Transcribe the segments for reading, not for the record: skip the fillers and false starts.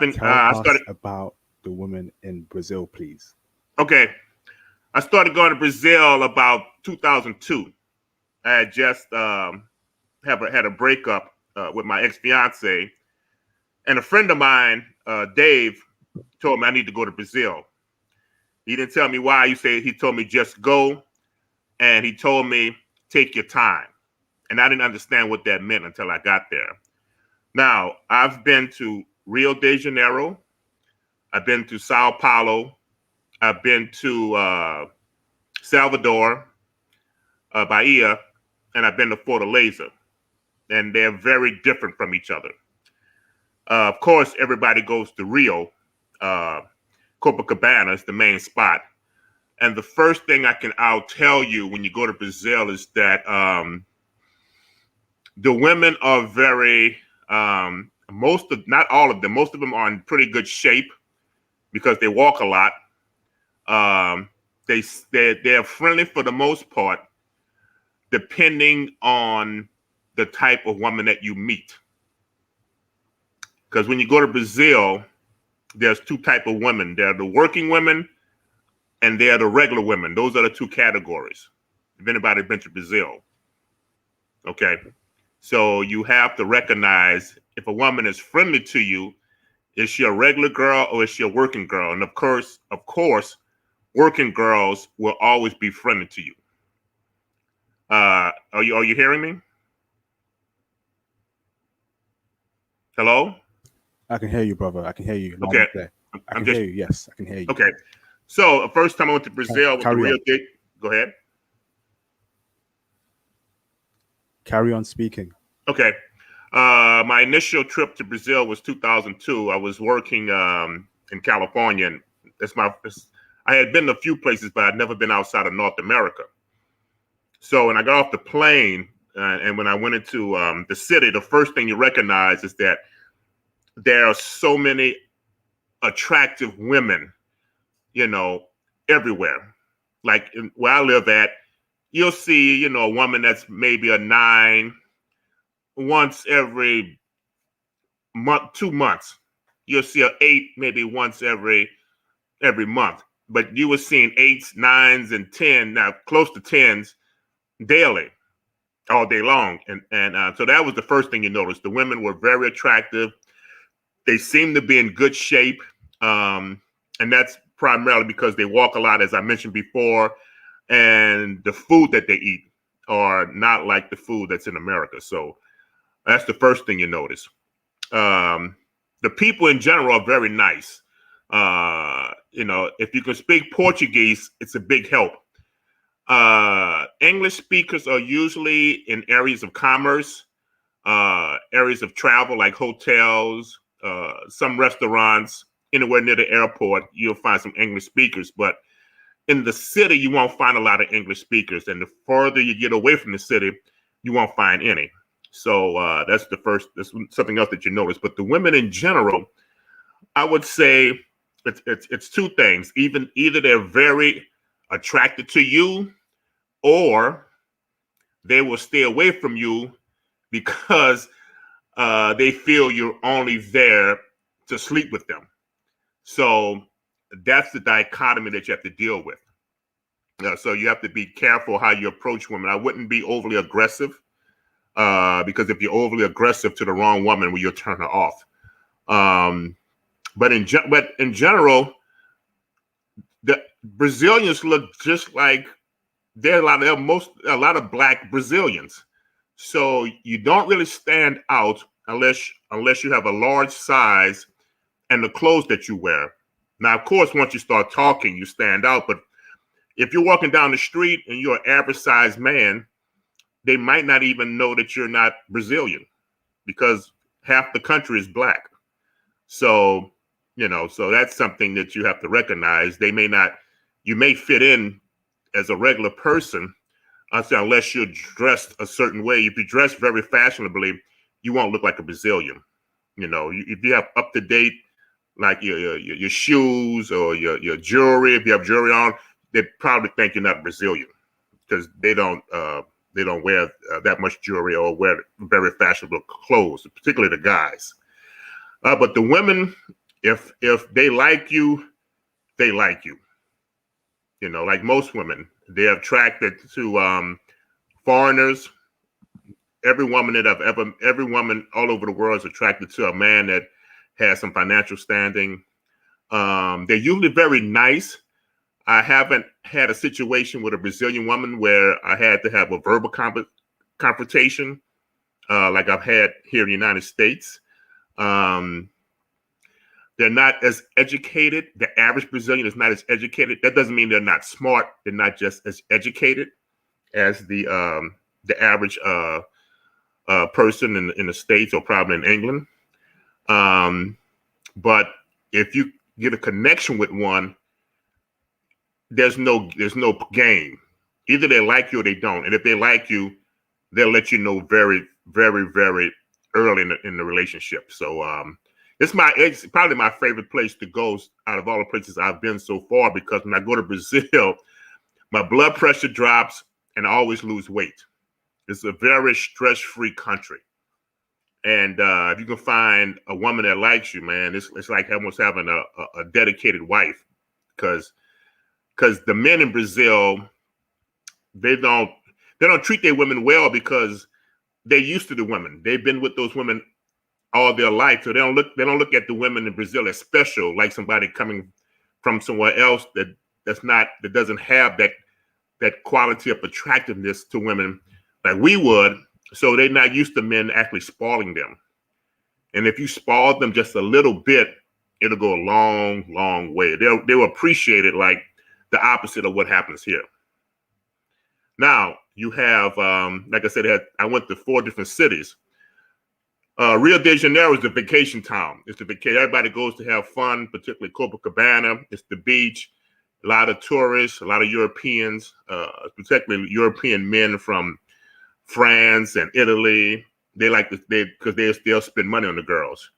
Tell I us started. about the women in Brazil, please. Okay, I started going to Brazil about 2002. I had just had a breakup with my ex fiance, and a friend of mine, Dave, told me I need to go to Brazil. He didn't tell me why. He told me just go, and he told me take your time. And I didn't understand what that meant until I got there. Now I've been to Rio de Janeiro. I've been to Sao Paulo. I've been to Salvador, Bahia, and I've been to Fortaleza, and they're very different from each other. Of course, everybody goes to Rio. Uh, Copacabana is the main spot. And the first thing I'll tell you when you go to Brazil is that the women are very not all of them. Most of them are in pretty good shape because they walk a lot. Um, they're friendly for the most part, depending on the type of woman that you meet. Because when you go to Brazil, there's two type of women. There are the working women, and there are the regular women. Those are the two categories. If anybody been to Brazil, okay. So you have to recognize if a woman is friendly to you, is she a regular girl or is she a working girl? And of course, working girls will always be friendly to you. Are you hearing me? Hello? I can hear you, brother. I can hear you. Okay. I can hear you. Yes, I can hear you. Okay. So the first time I went to Brazil with the real date. Go ahead. Carry on speaking. Okay. My initial trip to Brazil was 2002. I was working in California, and I had been to a few places, but I'd never been outside of North America. So when I got off the plane and when I went into the city, the first thing you recognize is that there are so many attractive women, everywhere. Like where I live at, you'll see, a woman that's maybe a 9 once every month, 2 months. You'll see an 8 maybe once every month. But you were seeing 8s, 9s, and 10, now close to 10s daily, all day long. And so that was the first thing you noticed. The women were very attractive. They seem to be in good shape. And that's primarily because they walk a lot, as I mentioned before, and the food that they eat are not like the food that's in America. So that's the first thing you notice. The people in general are very nice. If you can speak Portuguese, it's a big help. English speakers are usually in areas of commerce, areas of travel like hotels, some restaurants, anywhere near the airport, you'll find some English speakers. But in the city, you won't find a lot of English speakers. And the further you get away from the city, you won't find any. So that's something else that you notice. But the women in general, I would say it's two things. Either they're very attracted to you, or they will stay away from you because they feel you're only there to sleep with them. So that's the dichotomy that you have to deal with. So you have to be careful how you approach women. I wouldn't be overly aggressive because if you're overly aggressive to the wrong woman, well, you'll turn her off. But in general, the Brazilians look just like there are a lot of black Brazilians. So you don't really stand out unless you have a large size and the clothes that you wear. Now, of course, once you start talking, you stand out. But if you're walking down the street and you're an average sized man, they might not even know that you're not Brazilian because half the country is black. So, so that's something that you have to recognize. You may fit in as a regular person unless you're dressed a certain way. If you dress very fashionably, you won't look like a Brazilian. If you have up to date, like your shoes or your jewelry, if you have jewelry on, they probably think you're not Brazilian because they don't wear that much jewelry or wear very fashionable clothes, particularly the guys. But the women If they like you, they like you. You know, like most women, they're attracted to foreigners. Every woman every woman all over the world is attracted to a man that has some financial standing. They're usually very nice. I haven't had a situation with a Brazilian woman where I had to have a verbal confrontation, like I've had here in the United States. Um, they're not as educated. The average Brazilian is not as educated. That doesn't mean they're not smart. They're not just as educated as the average person in the States or probably in England. But if you get a connection with one, there's no game. Either they like you or they don't. And if they like you, they'll let you know very, very, very early in the relationship. So it's probably my favorite place to go out of all the places I've been so far, because when I go to Brazil, my blood pressure drops and I always lose weight. It's a very stress-free country. And if you can find a woman that likes you, man, it's like almost having a dedicated wife, because the men in Brazil, they don't treat their women well because they're used to the women. They've been with those women all their life, so they don't look at the women in Brazil as special, like somebody coming from somewhere else that doesn't have that quality of attractiveness to women like we would. So they're not used to men actually spoiling them. And if you spoil them just a little bit, it'll go a long, long way. They'll appreciate it like the opposite of what happens here. Now you have, like I said, I went to 4 different cities. Rio de Janeiro is the vacation town. It's the vacation. Everybody goes to have fun, particularly Copacabana. It's the beach. A lot of tourists, a lot of Europeans, particularly European men from France and Italy. They like because they'll spend money on the girls.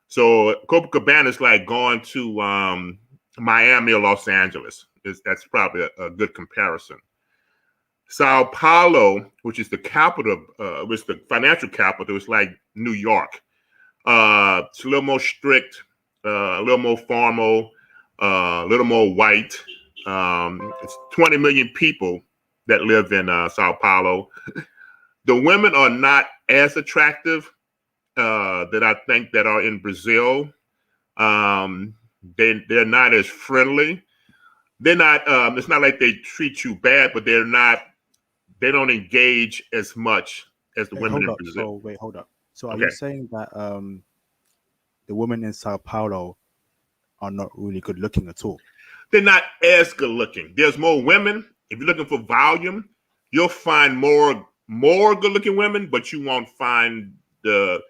So Copacabana is like going to Miami or Los Angeles. That's probably a good comparison. Sao Paulo, which is the capital, which is the financial capital, is like New York. It's a little more strict, a little more formal, a little more white. It's 20 million people that live in Sao Paulo. The women are not as attractive that I think that are in Brazil. They're not as friendly. They're not. It's not like they treat you bad, but they're not. They don't engage as much as the women in Brazil. Hold up. So are you saying that the women in Sao Paulo are not really good looking at all? They're not as good looking. There's more women. If you're looking for volume, you'll find more good looking women, but you won't find the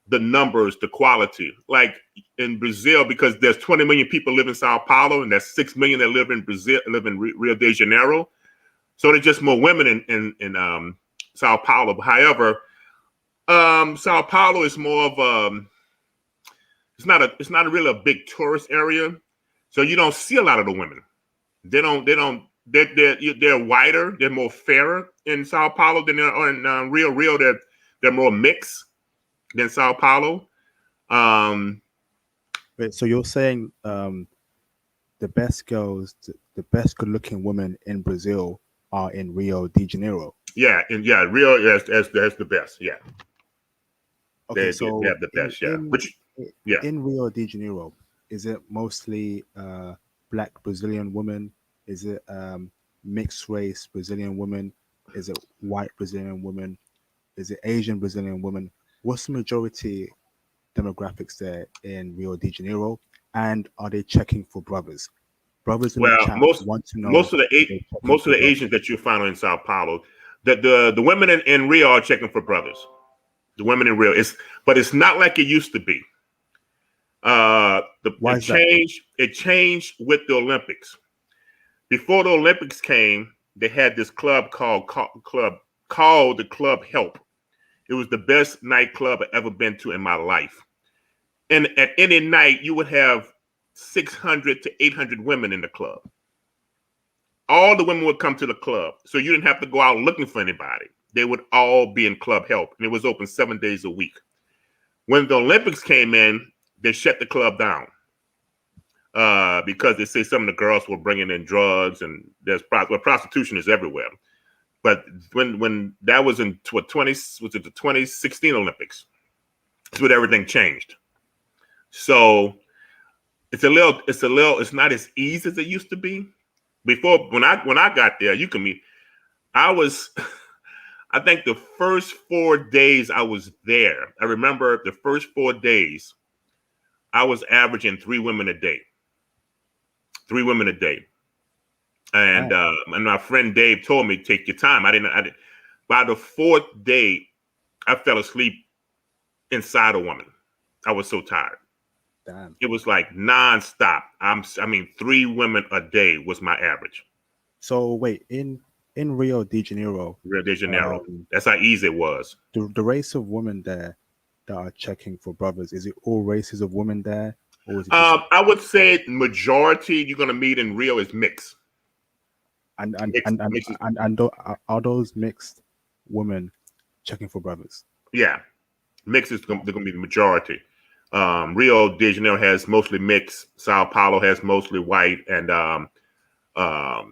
numbers, the quality. Like in Brazil, because there's 20 million people live in Sao Paulo, and there's 6 million that live in Brazil, live in Rio de Janeiro. So there's just more women in Sao Paulo. However, Sao Paulo is more of it's not really a big tourist area, so you don't see a lot of the women. They're whiter, they're more fairer in Sao Paulo than they are in Rio. Rio, they're more mixed than Sao Paulo. Wait, so you're saying the best girls, the best good-looking women in Brazil are in Rio de Janeiro? Yeah, and Rio has the best. Yeah. Okay, they have the best. In Rio de Janeiro, is it mostly black Brazilian women? Is it mixed race Brazilian women? Is it white Brazilian women? Is it Asian Brazilian women? What's the majority demographics there in Rio de Janeiro? And are they checking for brothers? Brothers in the chat want to know. Most of the Asians that you find in Sao Paulo, the women in Rio are checking for brothers. The women in Rio, but it's not like it used to be. It changed with the Olympics. Before the Olympics came, they had this club called the Club Help. It was the best nightclub I've ever been to in my life. And at any night, you would have 600 to 800 women in the club. All the women would come to the club. So you didn't have to go out looking for anybody. They would all be in Club Help. And it was open 7 days a week. When the Olympics came in, they shut the club down. because they say some of the girls were bringing in drugs, and prostitution is everywhere. But when that was in the 2016 Olympics, that's when everything changed. So it's not as easy as it used to be. Before, when I got there, you can meet. I was, I think the first 4 days I was there, I remember the first 4 days, I was averaging 3 women a day. 3 women a day. And my friend Dave told me, take your time. I didn't. By the 4th day, I fell asleep inside a woman. I was so tired. Damn. It was like nonstop. 3 women a day was my average. So wait, in Rio de Janeiro. That's how easy it was. The race of women there that are checking for brothers, is it all races of women there, or is it just... I would say majority you're gonna meet in Rio is mixed. And are those mixed women checking for brothers? Yeah, mixed is they're gonna be the majority. Rio de Janeiro has mostly mixed. Sao Paulo has mostly white, and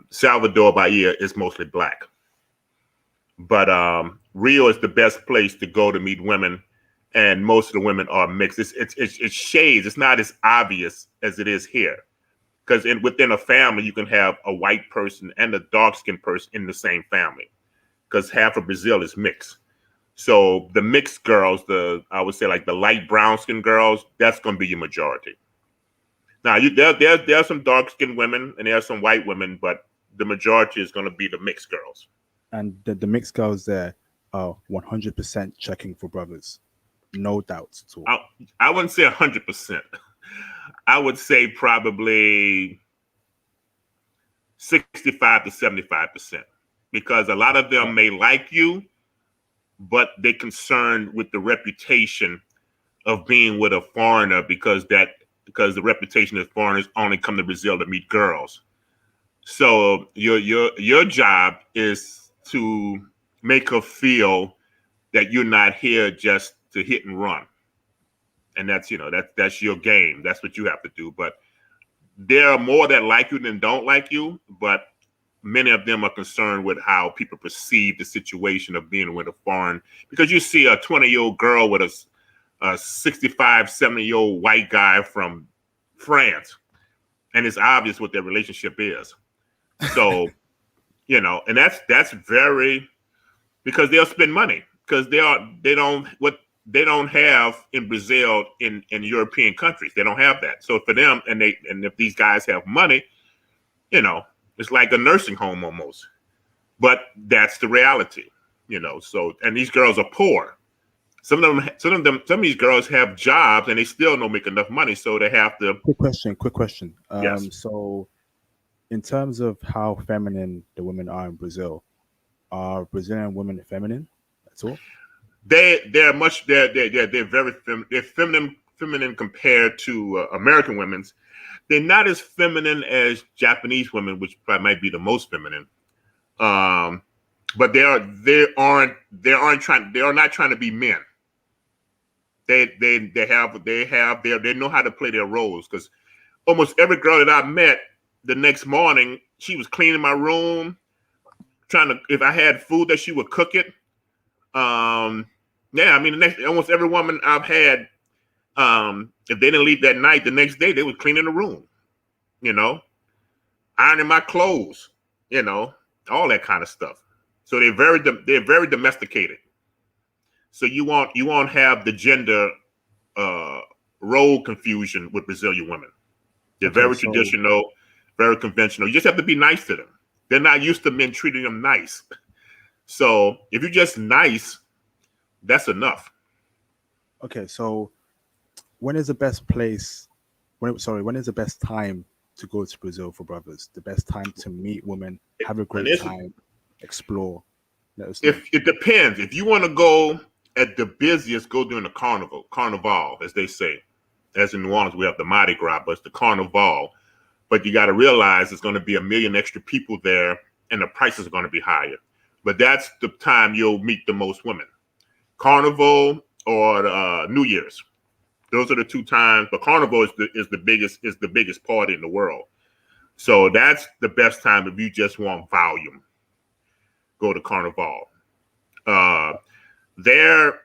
Salvador Bahia is mostly black. But Rio is the best place to go to meet women, and most of the women are mixed. It's shades. It's not as obvious as it is here, because within a family you can have a white person and a dark-skinned person in the same family, because half of Brazil is mixed. So the mixed girls, I would say like the light brown skin girls, that's going to be your majority. Now there are some dark skinned women and there are some white women, but the majority is going to be the mixed girls. And the mixed girls there are 100% checking for brothers, no doubts at all. I wouldn't say 100%. I would say probably 65 to 75%, because a lot of them may like you, but they're concerned with the reputation of being with a foreigner, because the reputation of foreigners only come to Brazil to meet girls. So your job is to make her feel that you're not here just to hit and run. And that's your game. That's what you have to do. But there are more that like you than don't like you, but many of them are concerned with how people perceive the situation of being with a foreign, because you see a 20-year-old girl with a 65, 70-year-old white guy from France, and it's obvious what their relationship is. So, and that's very, because they'll spend money, because they don't have in Brazil in European countries. They don't have that. So for them, and if these guys have money, it's like a nursing home almost, but that's the reality, So, and these girls are poor. Some of these girls have jobs and they still don't make enough money, so they have to. Quick question. Yes. So, in terms of how feminine the women are in Brazil, are Brazilian women feminine at all? They're very feminine compared to American women's. They're not as feminine as Japanese women, which probably might be the most feminine. But they are not trying to be men. They know how to play their roles, because almost every girl that I met, the next morning she was cleaning my room, if I had food that she would cook it. Almost every woman I've had, if they didn't leave that night, the next day they were cleaning the room, ironing my clothes, all that kind of stuff. So they're very domesticated. So you won't have the gender role confusion with Brazilian women. They're very traditional, very conventional. You just have to be nice to them. They're not used to men treating them nice. So if you're just nice, that's enough. Okay, so when is the best place? When is the best time to go to Brazil for brothers? The best time to meet women, have a great time, explore. It depends. If you want to go at the busiest, go during the carnival, as they say. As in New Orleans, we have the Mardi Gras, but it's the carnival. But you got to realize there's going to be 1 million extra people there, and the prices are going to be higher. But that's the time you'll meet the most women. Carnival or New Year's. Those are the 2 times. But Carnival is the biggest party in the world. So that's the best time if you just want volume. Go to Carnival. Their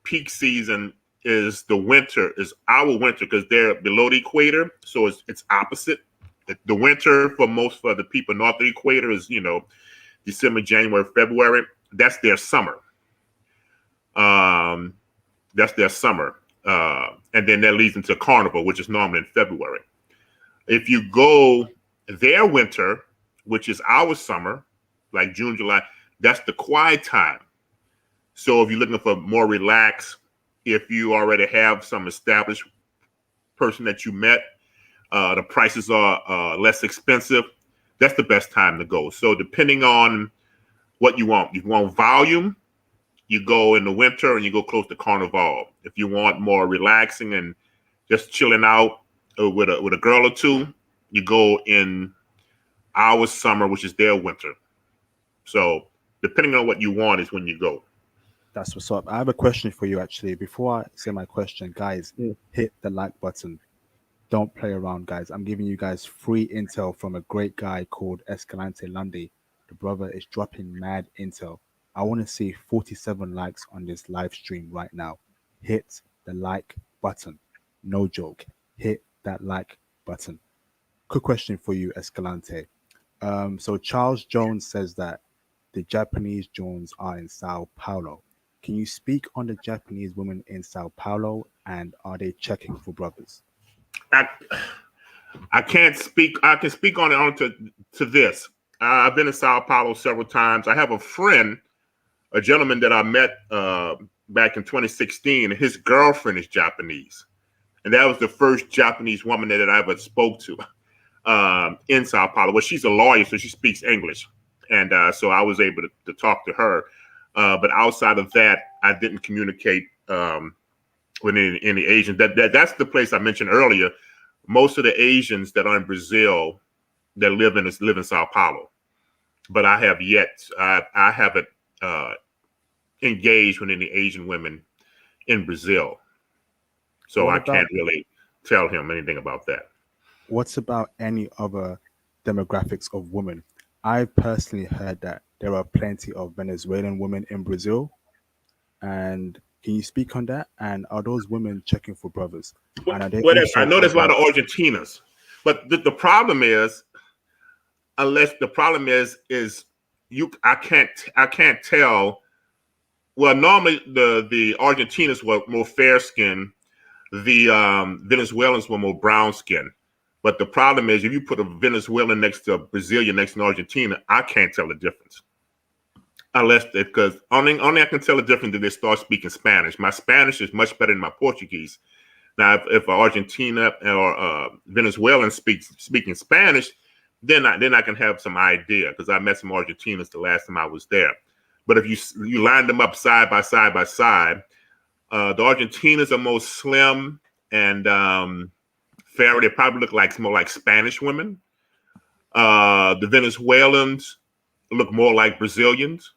peak season is the winter, is our winter, because they're below the equator, so it's opposite. The winter for the people north of the equator is December, January, February. That's their summer. And then that leads into Carnival, which is normally in February. If you go their winter, which is our summer, like June, July, that's the quiet time. So if you're looking for more relaxed, if you already have some established person that you met, the prices are less expensive, that's the best time to go. So depending on what you want. If you want volume, you go in the winter and you go close to Carnival. If you want more relaxing and just chilling out with a girl or two, you go in our summer, which is their winter. So depending on what you want is when you go. That's what's up. I have a question for you, actually. Before I say my question, guys, hit the like button. Don't play around, guys. I'm giving you guys free intel from a great guy called Escalante Lundy. The brother is dropping mad intel. I want to see 47 likes on this live stream right now. Hit the like button. No joke. Hit that like button. Quick question for you, Escalante. So Charles Jones says that the Japanese Jones are in Sao Paulo. Can you speak on the Japanese women in Sao Paulo, and are they checking for brothers? I can't speak. I can speak on to this. I've been in Sao Paulo several times. I have a friend, a gentleman that I met back in 2016. His girlfriend is Japanese, and that was the first Japanese woman that I ever spoke to in Sao Paulo. Well, she's a lawyer, so she speaks English, and so I was able to talk to her. But outside of that, I didn't communicate with any Asians. That's the place I mentioned earlier. Most of the Asians that are in Brazil that live in Sao Paulo, but I haven't engaged with any Asian women in Brazil, so I can't really tell him anything about that. What's about any other demographics of women? I've personally heard that there are plenty of Venezuelan women in Brazil. And can you speak on that? And are those women checking for brothers? And are they I know there's a lot of Argentinas, but the problem is, I can't tell. Well, normally the Argentinas were more fair skinned, the Venezuelans were more brown skinned. But the problem is, if you put a Venezuelan next to a Brazilian next to Argentina, I can't tell the difference. Because only I can tell the difference if they start speaking Spanish. My Spanish is much better than my Portuguese. Now, if Argentina or Venezuelan speaking Spanish, then I can have some idea, because I met some Argentinas the last time I was there. But if you line them up side by side, the Argentinas are most slim and fairer. They probably look more like Spanish women. The Venezuelans look more like Brazilians.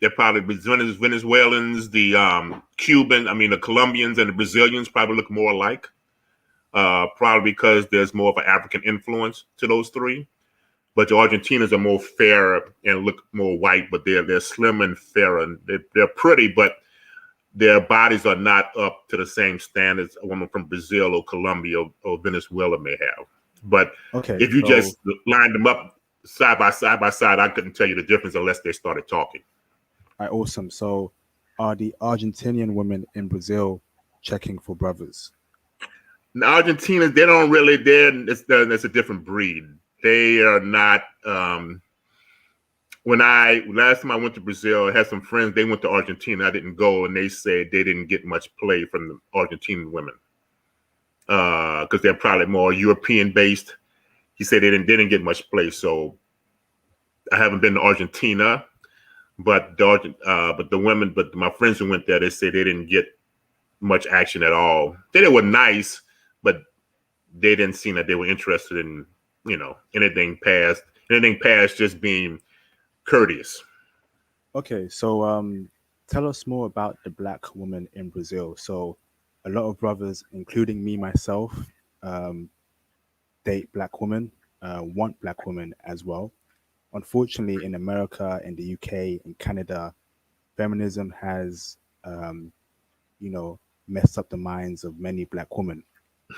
They're probably Venezuelans. The the Colombians and the Brazilians probably look more alike. Probably because there's more of an African influence to those three. But the Argentinas are more fair and look more white, but they're slim and fair, and they're pretty, but their bodies are not up to the same standards a woman from Brazil or Colombia or Venezuela may have. But if you just line them up side by side, I couldn't tell you the difference unless they started talking. All right, awesome. So are the Argentinian women in Brazil checking for brothers? The Argentinas, they don't really, it's a different breed. They are not, last time I went to Brazil, I had some friends, they went to Argentina. I didn't go, and they said they didn't get much play from the Argentinian women. Because they're probably more European based. He said they didn't get much play. So I haven't been to Argentina, but my friends who went there, they said they didn't get much action at all. They were nice, but they didn't seem that they were interested in, anything past just being courteous. Okay, so Tell us more about the black woman in Brazil. So, a lot of brothers, including me myself, um, date black women, want black women as well. Unfortunately, in America, in the UK, in Canada, feminism has, um, messed up the minds of many black women.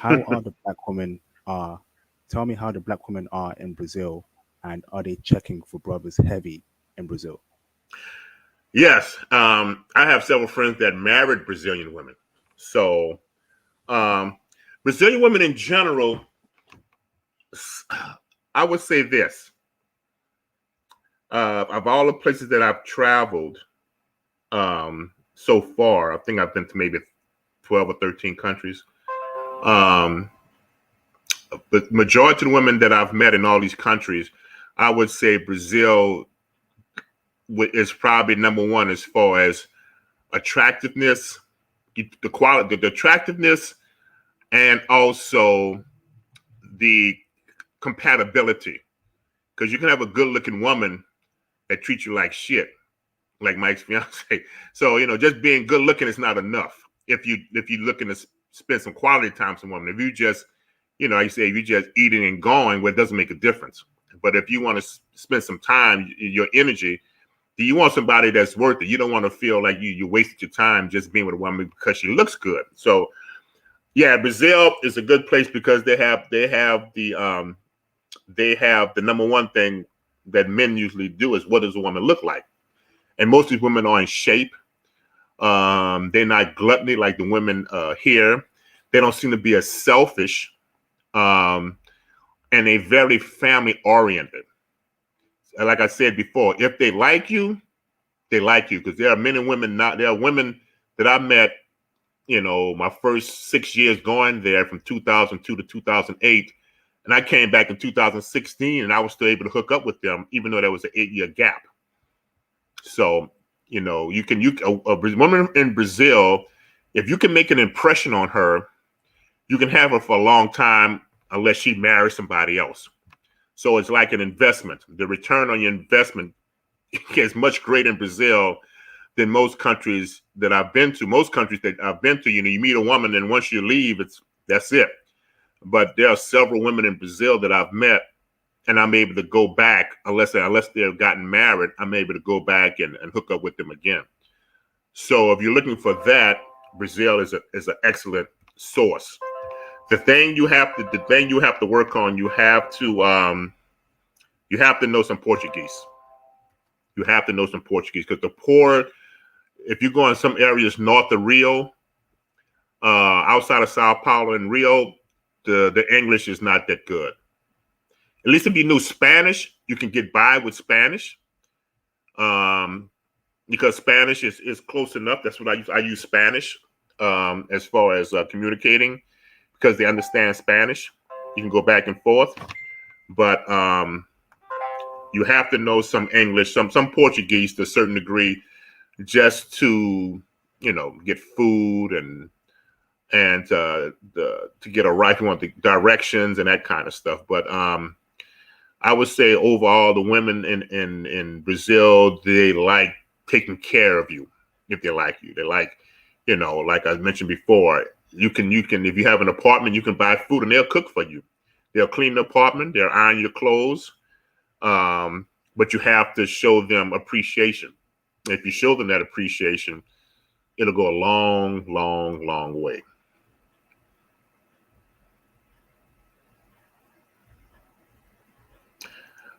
How are the black women are? Tell me how the black women are in Brazil, and are they checking for brothers heavy in Brazil? Yes, I have several friends that married Brazilian women. So um, Brazilian women in general, I would say this: of all the places that I've traveled so far, I think I've been to maybe 12 or 13 countries. Um, but majority of the women that I've met in all these countries, I would say Brazil is probably number one as far as attractiveness, the quality, the attractiveness, and also the compatibility. Because you can have a good-looking woman that treats you like shit, like my ex-fiance. So just being good-looking is not enough. If you're looking to spend some quality time with someone, if you just, like you say, if you just eating and going, well, it doesn't make a difference. But if you want to spend some time, your energy, you want somebody that's worth it. You don't want to feel like you wasted your time just being with a woman because she looks good. So yeah, Brazil is a good place because they have the number one thing that men usually do is what does a woman look like? And most of these women are in shape. They're not gluttony like the women here. They don't seem to be as selfish, and they very family oriented. Like I said before, if they like you, they like you, because there are men and women not. There are women that I met. My first 6 years going there from 2002 to 2008. And I came back in 2016 and I was still able to hook up with them, even though there was an 8-year gap. So, a woman in Brazil, if you can make an impression on her, you can have her for a long time unless she marries somebody else. So it's like an investment. The return on your investment is much greater in Brazil than most countries that I've been to. Most countries that I've been to, you meet a woman and once you leave, that's it. But there are several women in Brazil that I've met, and I'm able to go back unless they've gotten married. I'm able to go back and hook up with them again. So if you're looking for that, Brazil is an excellent source. The thing you have to work on, you have to know some Portuguese. You have to know some Portuguese because the poor, if you go in some areas north of Rio, outside of Sao Paulo and Rio, the English is not that good. At least if you knew Spanish, you can get by with Spanish, um, because Spanish is close enough. That's what I use. I use Spanish as far as communicating because they understand Spanish. You can go back and forth, but you have to know some English, some Portuguese to a certain degree, just to get food and to get a right, you want the directions and that kind of stuff. But I would say overall, the women in Brazil, they like taking care of you. If they like you, they like, like I mentioned before, you can if you have an apartment, you can buy food and they'll cook for you. They'll clean the apartment, they'll iron your clothes, but you have to show them appreciation. If you show them that appreciation, it'll go a long, long, long way.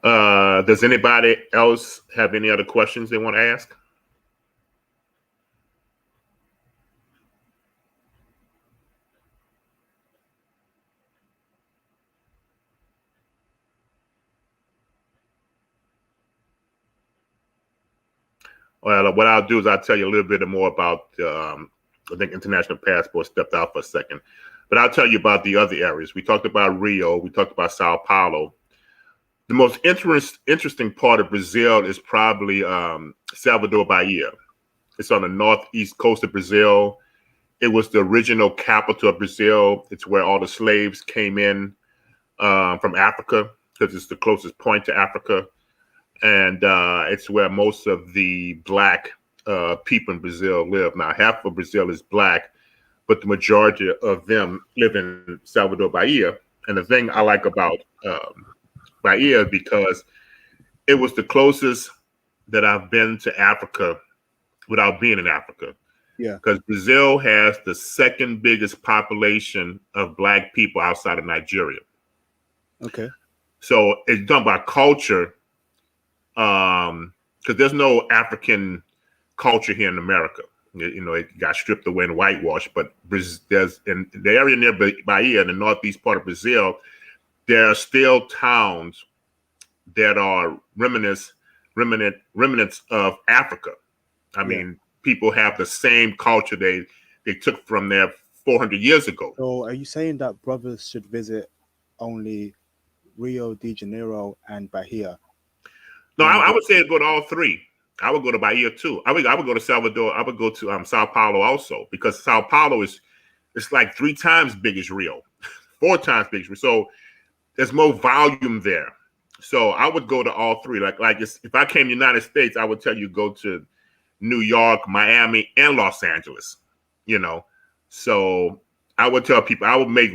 Does anybody else have any other questions they want to ask? Well, what I'll do is I'll tell you a little bit more about, I think international passport stepped out for a second, but I'll tell you about the other areas. We talked about Rio. We talked about Sao Paulo. The most interesting part of Brazil is probably Salvador Bahia. It's on the northeast coast of Brazil. It was the original capital of Brazil. It's where all the slaves came in from Africa because it's the closest point to Africa. And it's where most of the black people in Brazil live. Now, half of Brazil is black, but the majority of them live in Salvador Bahia. And the thing I like about Bahia, because it was the closest that I've been to Africa without being in Africa. Yeah. Because Brazil has the second biggest population of black people outside of Nigeria. Okay. So it's done by culture, because there's no African culture here in America. You know, it got stripped away and whitewashed. But there's in the area near Bahia, in the northeast part of Brazil, there are still towns that are remnants of Africa. I mean, people have the same culture they took from there 400 years ago. So are you saying that brothers should visit only Rio de Janeiro and Bahia? No, I would say go to all three. I would go to Bahia too. I would go to Salvador. I would go to Sao Paulo also, because Sao Paulo it's like 3 times big as Rio, 4 times big as Rio. So there's more volume there. So I would go to all three. Like if I came to the United States, I would tell you go to New York, Miami, and Los Angeles. You know, so I would tell people I would make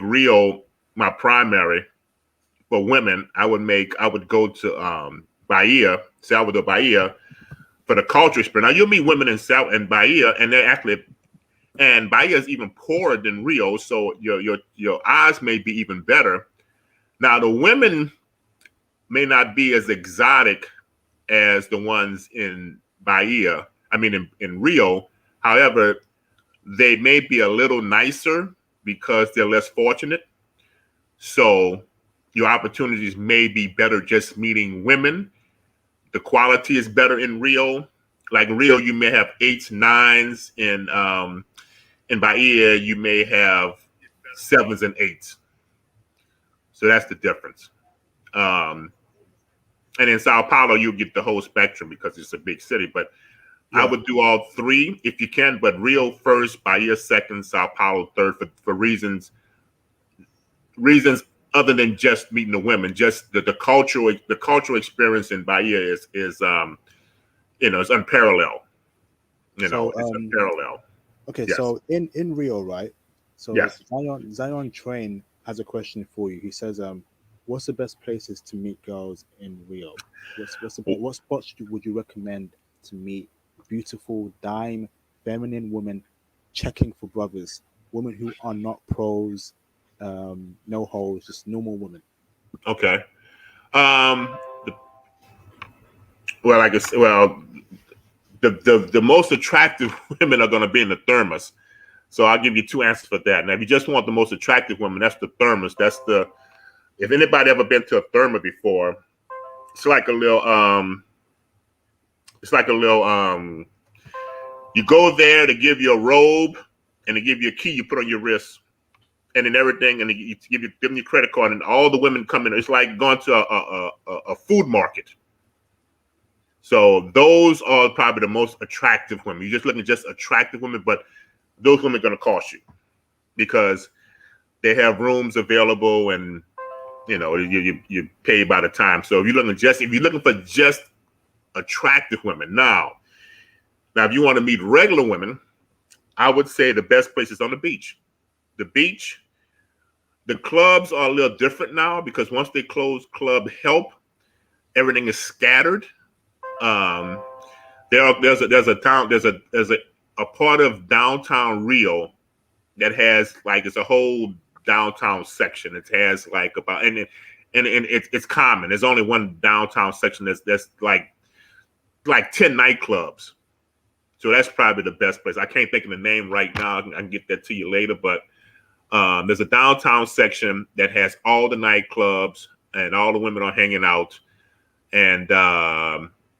Rio my primary. For women, I would go to Bahia, Salvador Bahia, for the culture experience. Now you'll meet women in Bahia, and Bahia is even poorer than Rio, so your odds may be even better. Now the women may not be as exotic as the ones in Bahia. I mean in Rio. However, they may be a little nicer because they're less fortunate. So your opportunities may be better just meeting women. The quality is better in Rio. Like in Rio, you may have 8s, 9s. In Bahia, you may have 7s and 8s. So that's the difference. And in Sao Paulo, you get the whole spectrum because it's a big city. But I would do all three if you can. But Rio first, Bahia second, Sao Paulo third for reasons other than just meeting the women. Just the cultural experience in Bahia is it's unparalleled. It's unparalleled. Okay, so in Rio, right? So yes. Zion Train has a question for you. He says, what's the best places to meet girls in Rio? What spots would you recommend to meet beautiful, dime, feminine women checking for brothers, women who are not pros, no hoes, just normal women? Okay. Well, I guess. Well, the most attractive women are going to be in the thermos. So I'll give you 2 answers for that. Now, if you just want the most attractive women, that's the thermos. If anybody ever been to a therma before, it's like a little you go there to give you a robe and to give you a key you put on your wrist, and then everything, and you give them your credit card, and all the women come in. It's like going to a food market. So those are probably the most attractive women. You're just looking at just attractive women, but those women are going to cost you because they have rooms available, and you pay by the time. So if you're looking for just attractive women, now if you want to meet regular women, I would say the best place is on the beach. The beach. The clubs are a little different now because once they close Club Help, everything is scattered. There's a part of downtown Rio that has it's a whole downtown section. It has about and it's common. There's only one downtown section that's like 10 nightclubs. So that's probably the best place. I can't think of the name right now. I can get that to you later. But there's a downtown section that has all the nightclubs and all the women are hanging out, and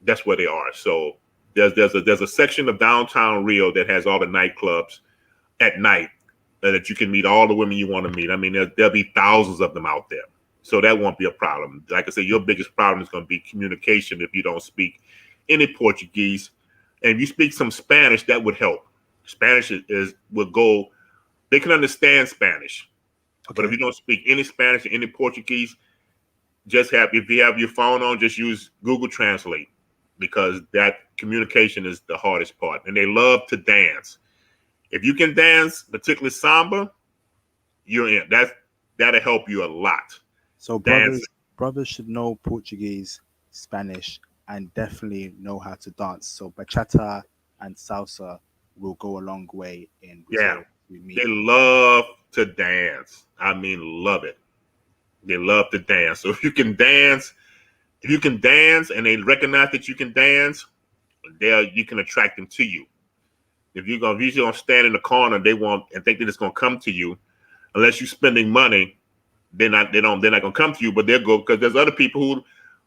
that's where they are. So there's a section of downtown Rio that has all the nightclubs at night that you can meet all the women you want to meet. I mean, there'll be thousands of them out there. So that won't be a problem. Like I said, your biggest problem is going to be communication if you don't speak any Portuguese. And if you speak some Spanish, that would help. Spanish will go. They can understand Spanish. Okay. But if you don't speak any Spanish or any Portuguese, if you have your phone on, just use Google Translate because that communication is the hardest part, and they love to dance. If you can dance, particularly samba, you're in. That'll help you a lot. So Dancing. brothers should know Portuguese, Spanish, and definitely know how to dance. So bachata and salsa will go a long way in Yeah, Brazil. We they meet. love to dance. I mean, love it. They love to dance. So if you can dance, and they recognize that you can dance, you can attract them to you. If you're gonna stand in the corner, they want and think that it's gonna come to you, unless you're spending money. They're not gonna come to you, but they'll go because there's other people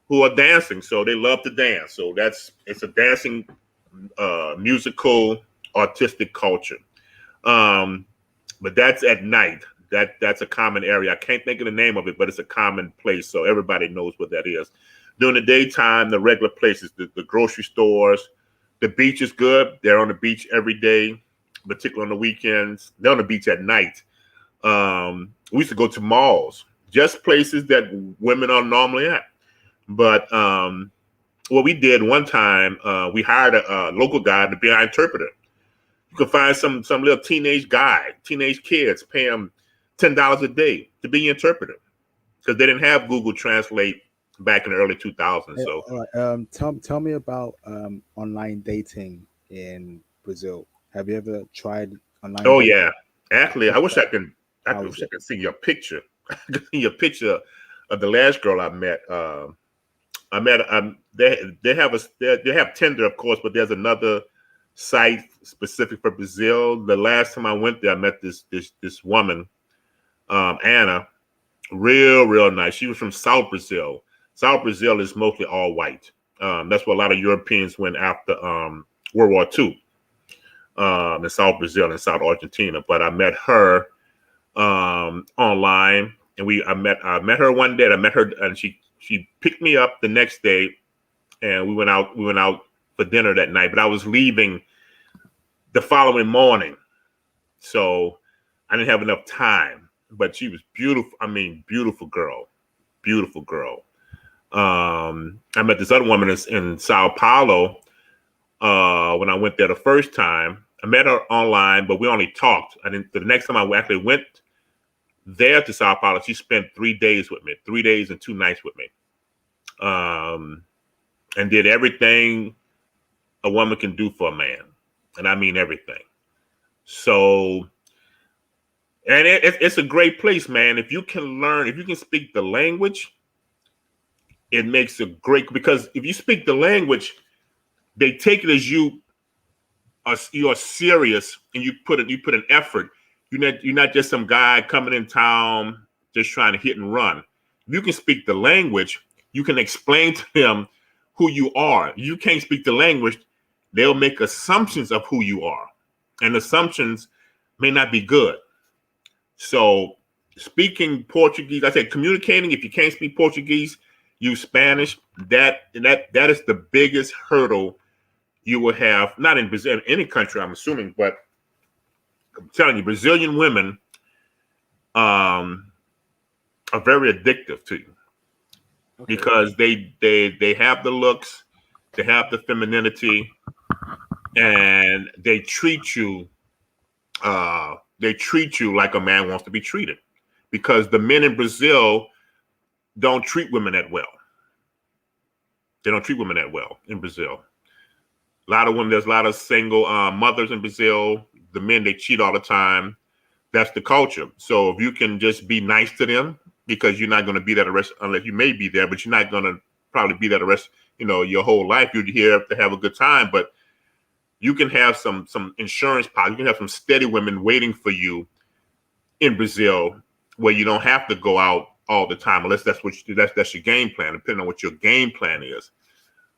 who are dancing, so they love to dance. So it's a dancing, musical, artistic culture. Um, but that's at night. That's a common area. I can't think of the name of it, but it's a common place, so everybody knows what that is. During the daytime, the regular places, the grocery stores, the beach is good. They're on the beach every day, particularly on the weekends. They're on the beach at night. We used to go to malls, just places that women are normally at. But what we did one time, we hired a local guy to be our interpreter. You could find some little teenage kids, pay them $10 a day to be your interpreter because they didn't have Google Translate back in the early 2000s. Yeah, So, all right. Tell me about online dating in Brazil. Have you ever tried online oh dating? yeah, actually, What's that? I How is wish I it? could see your picture. I could see your picture of the last girl I met. I met. They have Tinder, of course, but there's another site specific for Brazil. The last time I went there, I met this woman, Anna, real nice. She was from South Brazil. South Brazil is mostly all white. That's where a lot of Europeans went after World War II, in South Brazil and South Argentina. But I met her online, and I met her one day. I met her, and she picked me up the next day, and we went out for dinner that night. But I was leaving the following morning, so I didn't have enough time. But she was beautiful. I mean, beautiful girl, beautiful girl. I met this other woman in Sao Paulo when I went there the first time. I met her online, but we only talked. I didn't. The next time I actually went there to Sao Paulo, she spent 3 days with me, 3 days and 2 nights with me, and did everything a woman can do for a man, and I mean everything. So, and it's a great place, man. If you can learn, if you can speak the language, it makes a great, because if you speak the language, they take it as you are serious, and you put an effort. You're not just some guy coming in town just trying to hit and run. If you can speak the language, you can explain to them who you are. You can't speak the language, they'll make assumptions of who you are, and assumptions may not be good. So speaking Portuguese, I said communicating. If you can't speak Portuguese, use Spanish. That is the biggest hurdle you will have, not in Brazil, in any country, I'm assuming, but I'm telling you, Brazilian women are very addictive to you Okay. because they have the looks, they have the femininity, and they treat you like a man wants to be treated. Because the men in Brazil don't treat women that well. They don't treat women that well in Brazil. A lot of women, there's a lot of single mothers in Brazil. The men, they cheat all the time. That's the culture. So if you can just be nice to them, because you're not going to be there the rest, unless you may be there, but you're not going to probably be there the rest, your whole life. You're here to have a good time, but you can have some insurance policy. You can have some steady women waiting for you in Brazil, where you don't have to go out all the time, unless that's what you do. That's your game plan, depending on what your game plan is.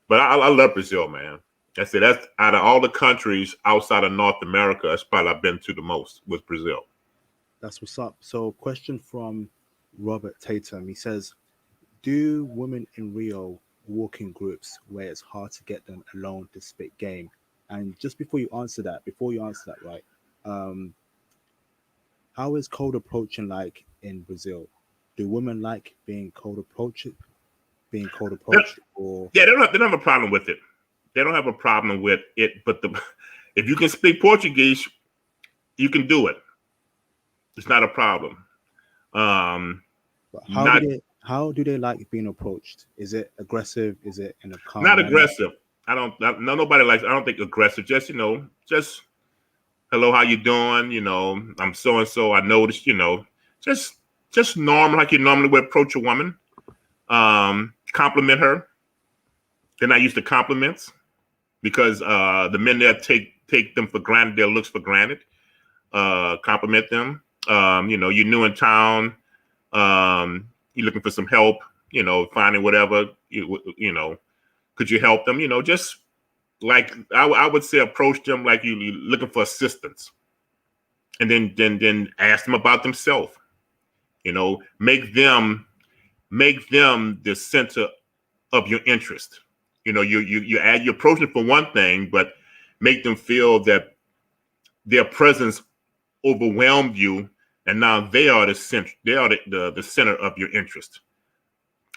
But I love Brazil, man. I said that's out of all the countries outside of North America, that's probably I've been to the most was Brazil. That's what's up. So, question from Robert Tatum. He says, "Do women in Rio walk in groups where it's hard to get them alone to spit game?" And just before you answer that, right? Um, how is cold approaching like in Brazil? Do women like being cold approached, or Yeah, they don't have a problem with it. They don't have a problem with it. But if you can speak Portuguese, you can do it. It's not a problem. But Not how do they like being approached? Is it aggressive? Is it in a calm not manner? aggressive. No, nobody likes. I don't think aggressive. Just just hello, how you doing? I'm so and so. I noticed. Just just normal, like you normally would approach a woman. Compliment her. They're not used to compliments because the men there take them for granted. Their looks for granted. Compliment them. You're new in town. You're looking for some help. Finding whatever. Could you help them? Just like I would say, approach them like you're looking for assistance, and then ask them about themselves. Make them the center of your interest. You approach them for one thing, but make them feel that their presence overwhelmed you, and now they are the center. They are the center of your interest,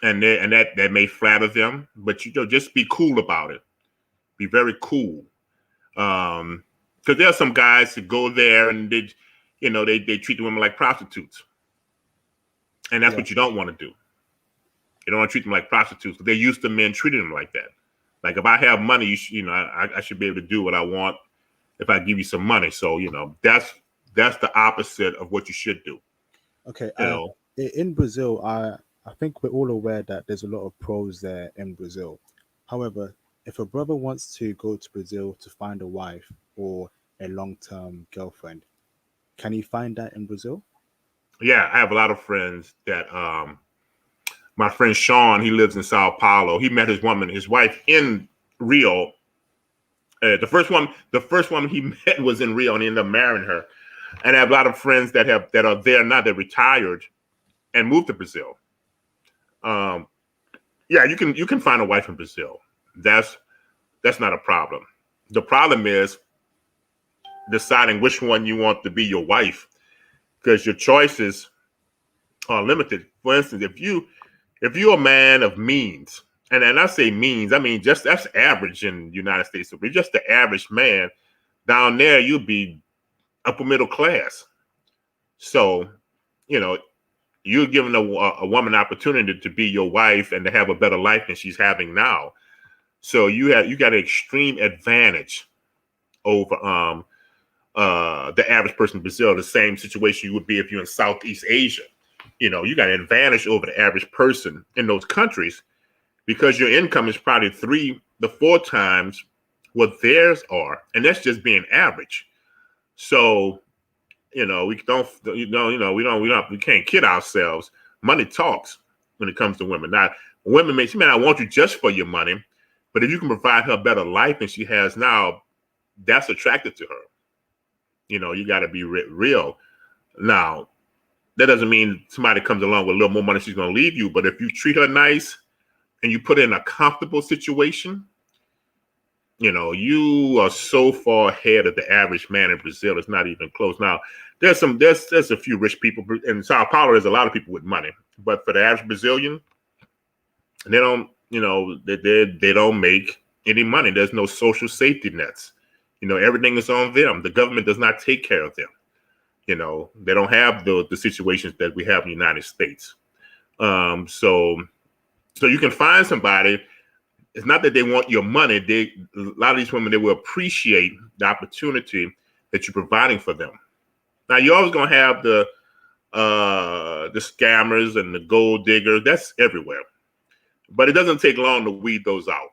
and that may flatter them, but just be cool about it. Be very cool, because there are some guys that go there and they treat the women like prostitutes, and that's Yeah. what you don't want to do. You don't want to treat them like prostitutes because they're used to men treating them like that. Like if I have money, I should be able to do what I want if I give you some money. So that's the opposite of what you should do. Okay. You know, In Brazil, I think we're all aware that there's a lot of pros there in Brazil. However, if a brother wants to go to Brazil to find a wife or a long-term girlfriend, can he find that in Brazil? yeah, I have a lot of friends that my friend Sean, he lives in Sao Paulo. He met his wife in Rio. The first one he met was in Rio, and he ended up marrying her. And I have a lot of friends that are there now, that retired and moved to Brazil. Um, yeah, you can find a wife in Brazil. That's not a problem. The problem is deciding which one you want to be your wife, because your choices are limited. For instance, if you're a man of means, and I say means, I mean just that's average in the United States. If you're just the average man down there, you'll be upper middle class. So, you know, you're giving a woman an opportunity to be your wife and to have a better life than she's having now. So you got an extreme advantage over the average person in Brazil. The same situation you would be if you're in Southeast Asia. You got an advantage over the average person in those countries because your income is probably 3 to 4 times what theirs are, and that's just being average. So we don't, we can't kid ourselves. Money talks when it comes to women. Now, she may not want you just for your money, but if you can provide her a better life than she has now, that's attractive to her. You got to be real. Now, that doesn't mean somebody comes along with a little more money, she's going to leave you. But if you treat her nice and you put her in a comfortable situation, you are so far ahead of the average man in Brazil. It's not even close. Now, there's a few rich people in Sao Paulo. There's a lot of people with money, but for the average Brazilian, they don't, they don't make any money. There's no social safety nets. Everything is on them. The government does not take care of them. They don't have the situations that we have in the United States. So you can find somebody. It's not that they want your money. A lot of these women, they will appreciate the opportunity that you're providing for them. Now, you're always going to have the scammers and the gold diggers. That's everywhere. But it doesn't take long to weed those out.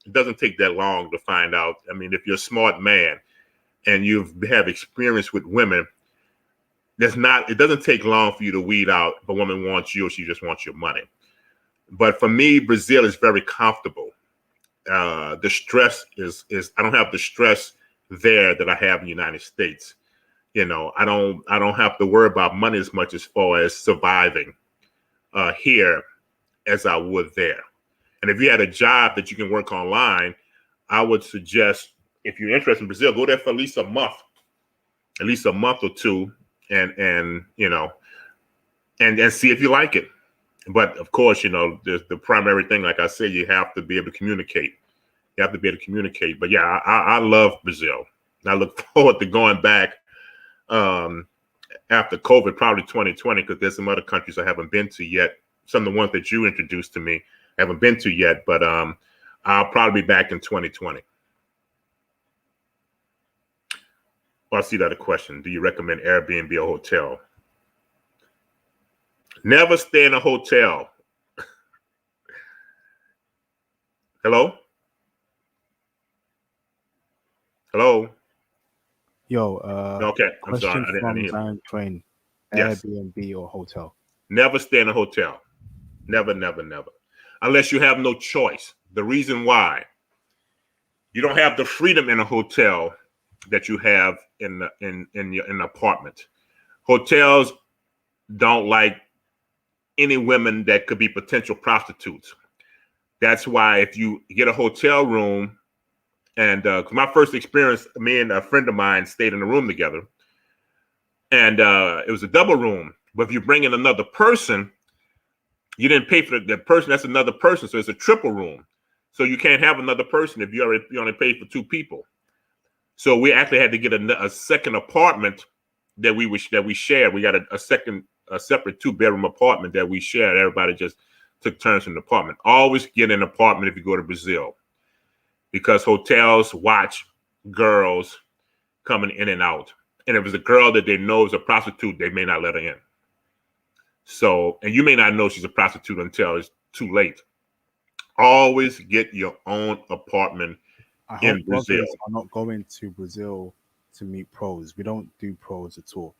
It doesn't take that long to find out. I mean, if you're a smart man and you have experience with women, it doesn't take long for you to weed out if a woman wants you or she just wants your money. But for me, Brazil is very comfortable. The stress is I don't have the stress there that I have in the United States. I don't have to worry about money as much as far as surviving here as I would there. And if you had a job that you can work online, I would suggest, if you're interested in Brazil, go there for at least a month or two, and see if you like it. But of course, the primary thing, like I said, you have to be able to communicate. You have to be able to communicate. But yeah, I love Brazil. I look forward to going back um, after COVID, probably 2020, because there's some other countries I haven't been to yet. Some of the ones that you introduced to me I haven't been to yet, but I'll probably be back in 2020. Well, I see that a question. Do you recommend Airbnb or hotel? Never stay in a hotel. Hello? Hello? Yo, Okay, I'm sorry. question I from didn't hear. Zion Crane: Yes. Airbnb or hotel? Never stay in a hotel. Never, never, never. Unless you have no choice. The reason why you don't have the freedom in a hotel that you have in your in an apartment. Hotels don't like any women that could be potential prostitutes. That's why if you get a hotel room, and my first experience, me and a friend of mine stayed in a room together, and it was a double room. But if you bring in another person, you didn't pay for the person. That's another person, so it's a triple room. So you can't have another person if you only paid for two people. So we actually had to get a second apartment that we shared. We got a separate 2-bedroom apartment that we shared. Everybody just took turns in the apartment. Always get an apartment if you go to Brazil, because hotels watch girls coming in and out. And if it's a girl that they know is a prostitute, they may not let her in. So, and you may not know she's a prostitute until it's too late. Always get your own apartment I in hope Brazil. brothers are not going to Brazil to meet pros. We don't do pros at all.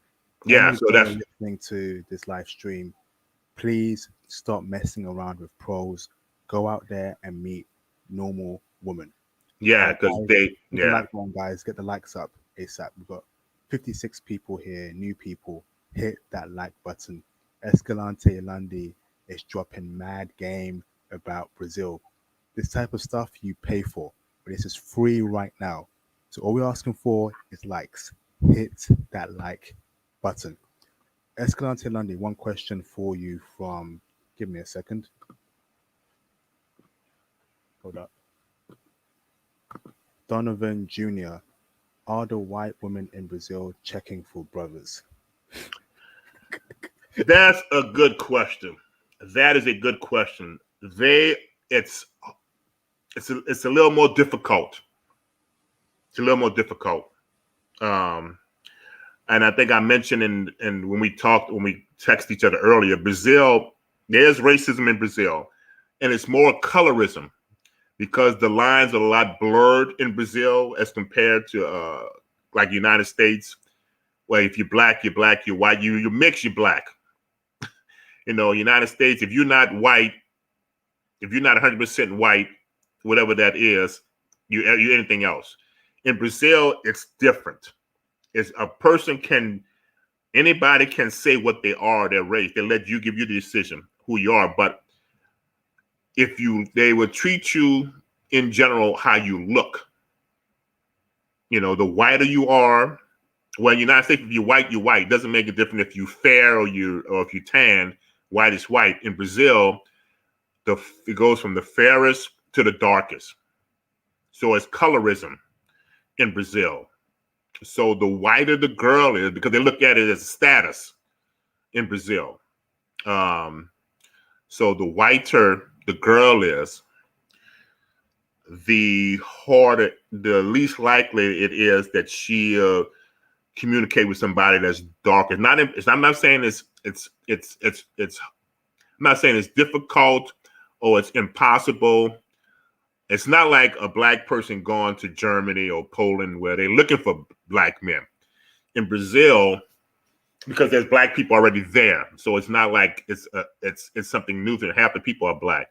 Yeah, so Anybody that's listening to this live stream, please stop messing around with pros. Go out there and meet normal women. because Guys, they hit the like button, guys. Get the likes up ASAP. We've got 56 people here, new people. Hit that like button. Escalante Landi is dropping mad game about Brazil. This type of stuff you pay for, but this is free right now. So all we're asking for is likes. Hit that like button. Escalante Landi, one question for you from. Give me a second. Hold up. Donovan Jr. Are the white women in Brazil checking for brothers? That's a good question. That is a good question. They it's a little more difficult. It's a little more difficult. Um, and I think I mentioned in when we text each other earlier, Brazil, there's racism in Brazil, and it's more colorism because the lines are a lot blurred in Brazil as compared to like United States, where if you're black, you're black, you're white, you mix, you're black. United States, if you're not white, if you're not 100% white, whatever that is, you anything else. In Brazil, it's different. It's a person anybody can say what they are, their race. They let you give you the decision who you are. But they will treat you in general how you look. The whiter you are. Well, in the United States, if you're white, you're white. It doesn't make a difference if you're fair or if you tan. White is white. In Brazil, it goes from the fairest to the darkest. So it's colorism in Brazil. So the whiter the girl is, because they look at it as a status in Brazil. So the whiter the girl is, the least likely it is that she communicate with somebody that's darker. I'm not saying I'm not saying it's difficult or it's impossible. It's not like a black person going to Germany or Poland where they're looking for black men. In Brazil, because there's black people already there, so it's not like it's something new that half the people are black.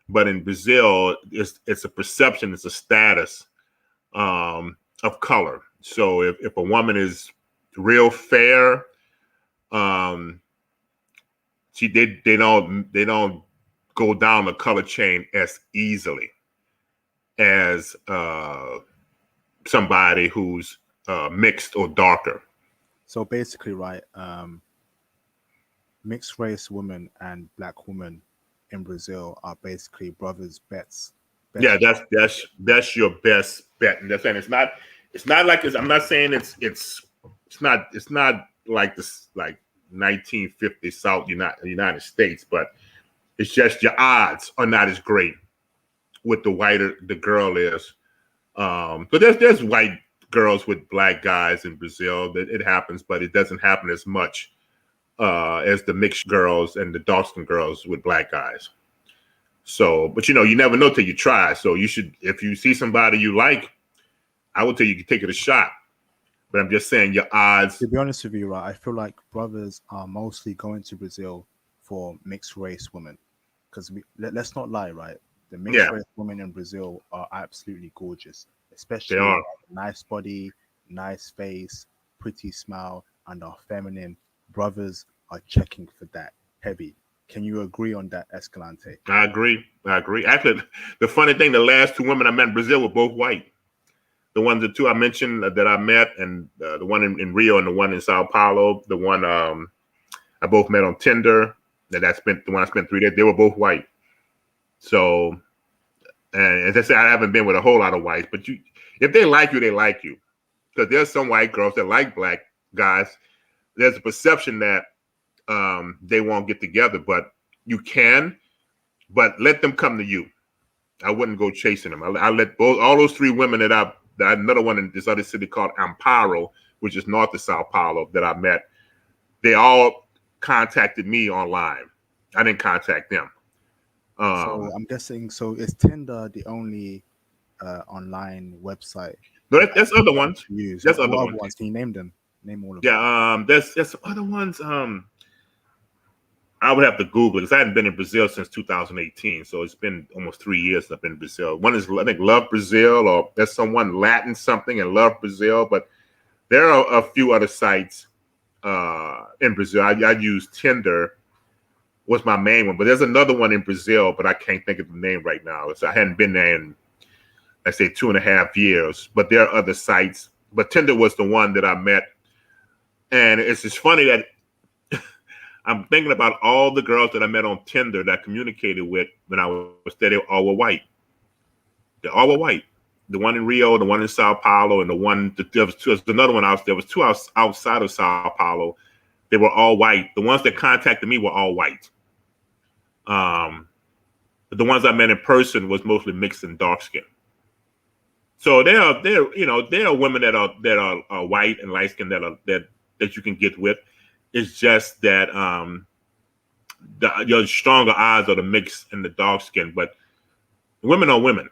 But in Brazil, it's a perception, it's a status of color. So if a woman is real fair, they don't go down the color chain as easily as somebody who's mixed or darker. So basically, right, mixed race women and black women in Brazil are basically brothers' bets Yeah, that's your best bet. And that's saying it's not like I'm not saying it's not like this like 1950 South United States, but it's just your odds are not as great with the whiter the girl is. So there's white girls with black guys in Brazil. That it happens, but it doesn't happen as much as the mixed girls and the dark skinned girls with black guys. So, but you never know till you try. So you should, if you see somebody you like, I would tell you can take it a shot. But I'm just saying your odds. To be honest with you, right, I feel like brothers are mostly going to Brazil for mixed race women, because let's not lie, right? The mixed race women in Brazil are absolutely gorgeous, especially nice body, nice face, pretty smile, and are feminine. Brothers are checking for that heavy. Can you agree on that, Escalante? I agree. Actually, the funny thing, the last two women I met in Brazil were both white. The two I mentioned that I met, and the one in Rio and the one in Sao Paulo, the one I both met on Tinder. The one I spent 3 days. They were both white. So, and as I said, I haven't been with a whole lot of whites, but if they like you, they like you. Because there's some white girls that like black guys. There's a perception that they won't get together, but you can. But let them come to you. I wouldn't go chasing them. I let all those three women another one in this other city called Amparo, which is north of Sao Paulo, that I met. They all contacted me online. I didn't contact them. So I'm guessing. So is Tinder the only online website? No, there's other ones. There's other ones. Can you name them? Name all of them. Yeah. There's some other ones. I would have to Google it because I hadn't been in Brazil since 2018. So it's been almost 3 years I've been in Brazil. One is, I think, Love Brazil, or there's someone Latin something and Love Brazil. But there are a few other sites in Brazil. I use Tinder was my main one. But there's another one in Brazil, but I can't think of the name right now. So I hadn't been there in, let's say, 2.5 years. But there are other sites. But Tinder was the one that I met. And it's just funny that I'm thinking about all the girls that I met on Tinder that I communicated with when I was there. They all were white. They all were white. The one in Rio, the one in Sao Paulo, and there was another one out there. Was two outside of Sao Paulo. They were all white. The ones that contacted me were all white. But the ones I met in person was mostly mixed and dark skin. So there are women that are white and light skinned that you can get with. It's just that your stronger odds are the mixed and the dark skin. But women are women.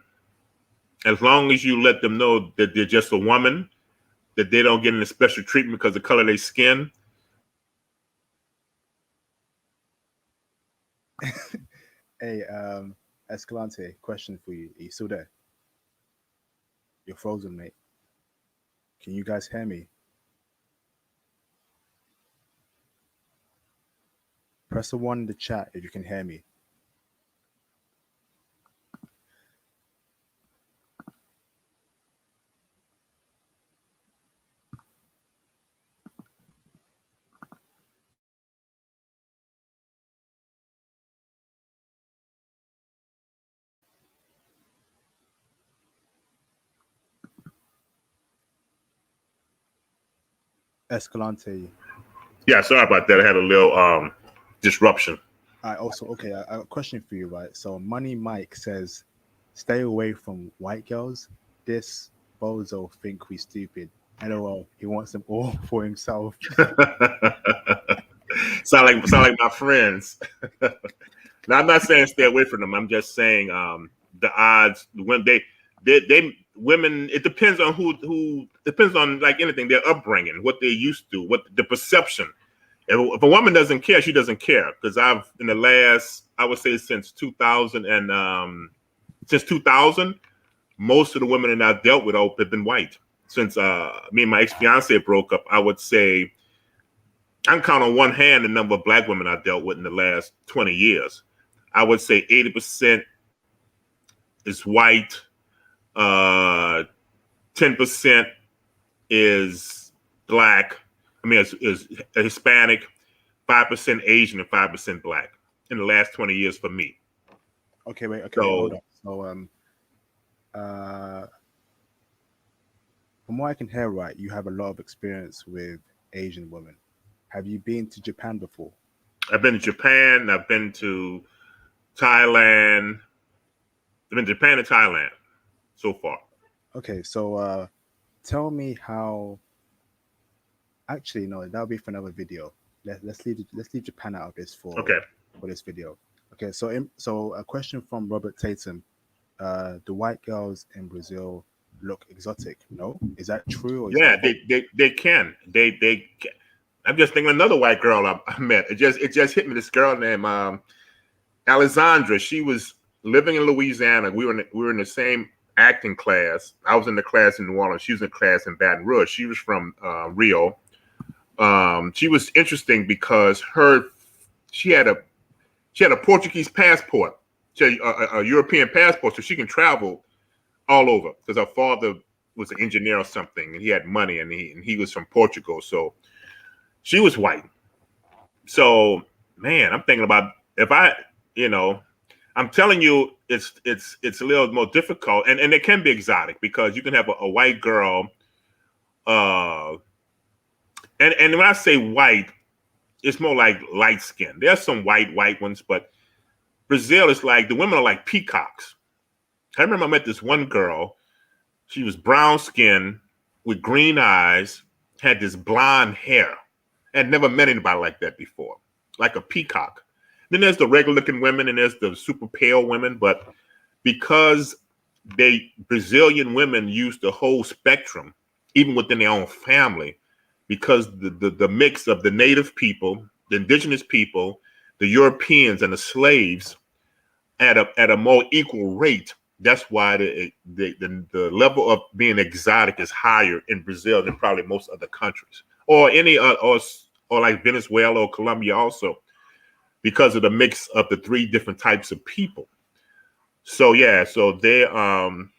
As long as you let them know that they're just a woman, that they don't get any special treatment because of the color of their skin. Hey, Escalante, question for you. Are you still there? You're frozen, mate. Can you guys hear me? Press the 1 in the chat if you can hear me. Escalante. Yeah, sorry about that. I had a little disruption. Okay, I have a question for you, right? So Money Mike says, stay away from white girls. This bozo think we stupid. LOL, he wants them all for himself. sound like my friends. Now, I'm not saying stay away from them. I'm just saying the odds when they women. It depends on who depends on like anything, their upbringing, what they're used to, what the perception. If a woman doesn't care, she doesn't care. Because I've in the last, I would say since 2000 most of the women that I've dealt with have been white. Since me and my ex-fiance broke up, I would say I can count on one hand the number of black women I dealt with in the last 20 years. I would say 80% is white, 10% is black. I mean, is Hispanic, 5% Asian, and 5% black in the last 20 years for me. Okay, wait. Okay, hold on. So, uh, from what I can hear, right, you have a lot of experience with Asian women. Have you been to Japan before? I've been to Japan. I've been to Thailand. I've been to Japan and Thailand so far. Okay, so tell me how. Actually, no, that'll be for another video. Let's leave Japan out of this Okay. for this video. Okay, so a question from Robert Tatum. Do white girls in Brazil look exotic? No, is that true or is that Yeah, false? they can. They. Can. I'm just thinking another white girl I met. It just hit me. This girl named Alexandra. She was living in Louisiana. We were in the same acting class. I was in the class in New Orleans. She was in class in Baton Rouge. She was from Rio. She was interesting because she had a Portuguese passport, a European passport, so she can travel all over. Because her father was an engineer or something, and he had money, and he was from Portugal, so she was white. So, man, I'm thinking about if you know, I'm telling you, it's a little more difficult, and it can be exotic because you can have a white girl, uh, and when I say white, it's more like light skin. There's some white ones, but Brazil is like the women are like peacocks. I remember I met this one girl. She was brown skin with green eyes, had this blonde hair. I had never met anybody like that before, like a peacock. Then there's the regular looking women and there's the super pale women. But because Brazilian women use the whole spectrum, even within their own family, because the mix of the native people, the indigenous people, the Europeans and the slaves at a more equal rate. That's why the level of being exotic is higher in Brazil than probably most other countries, or any or like Venezuela or Colombia also, because of the mix of the three different types of people. So yeah, so they have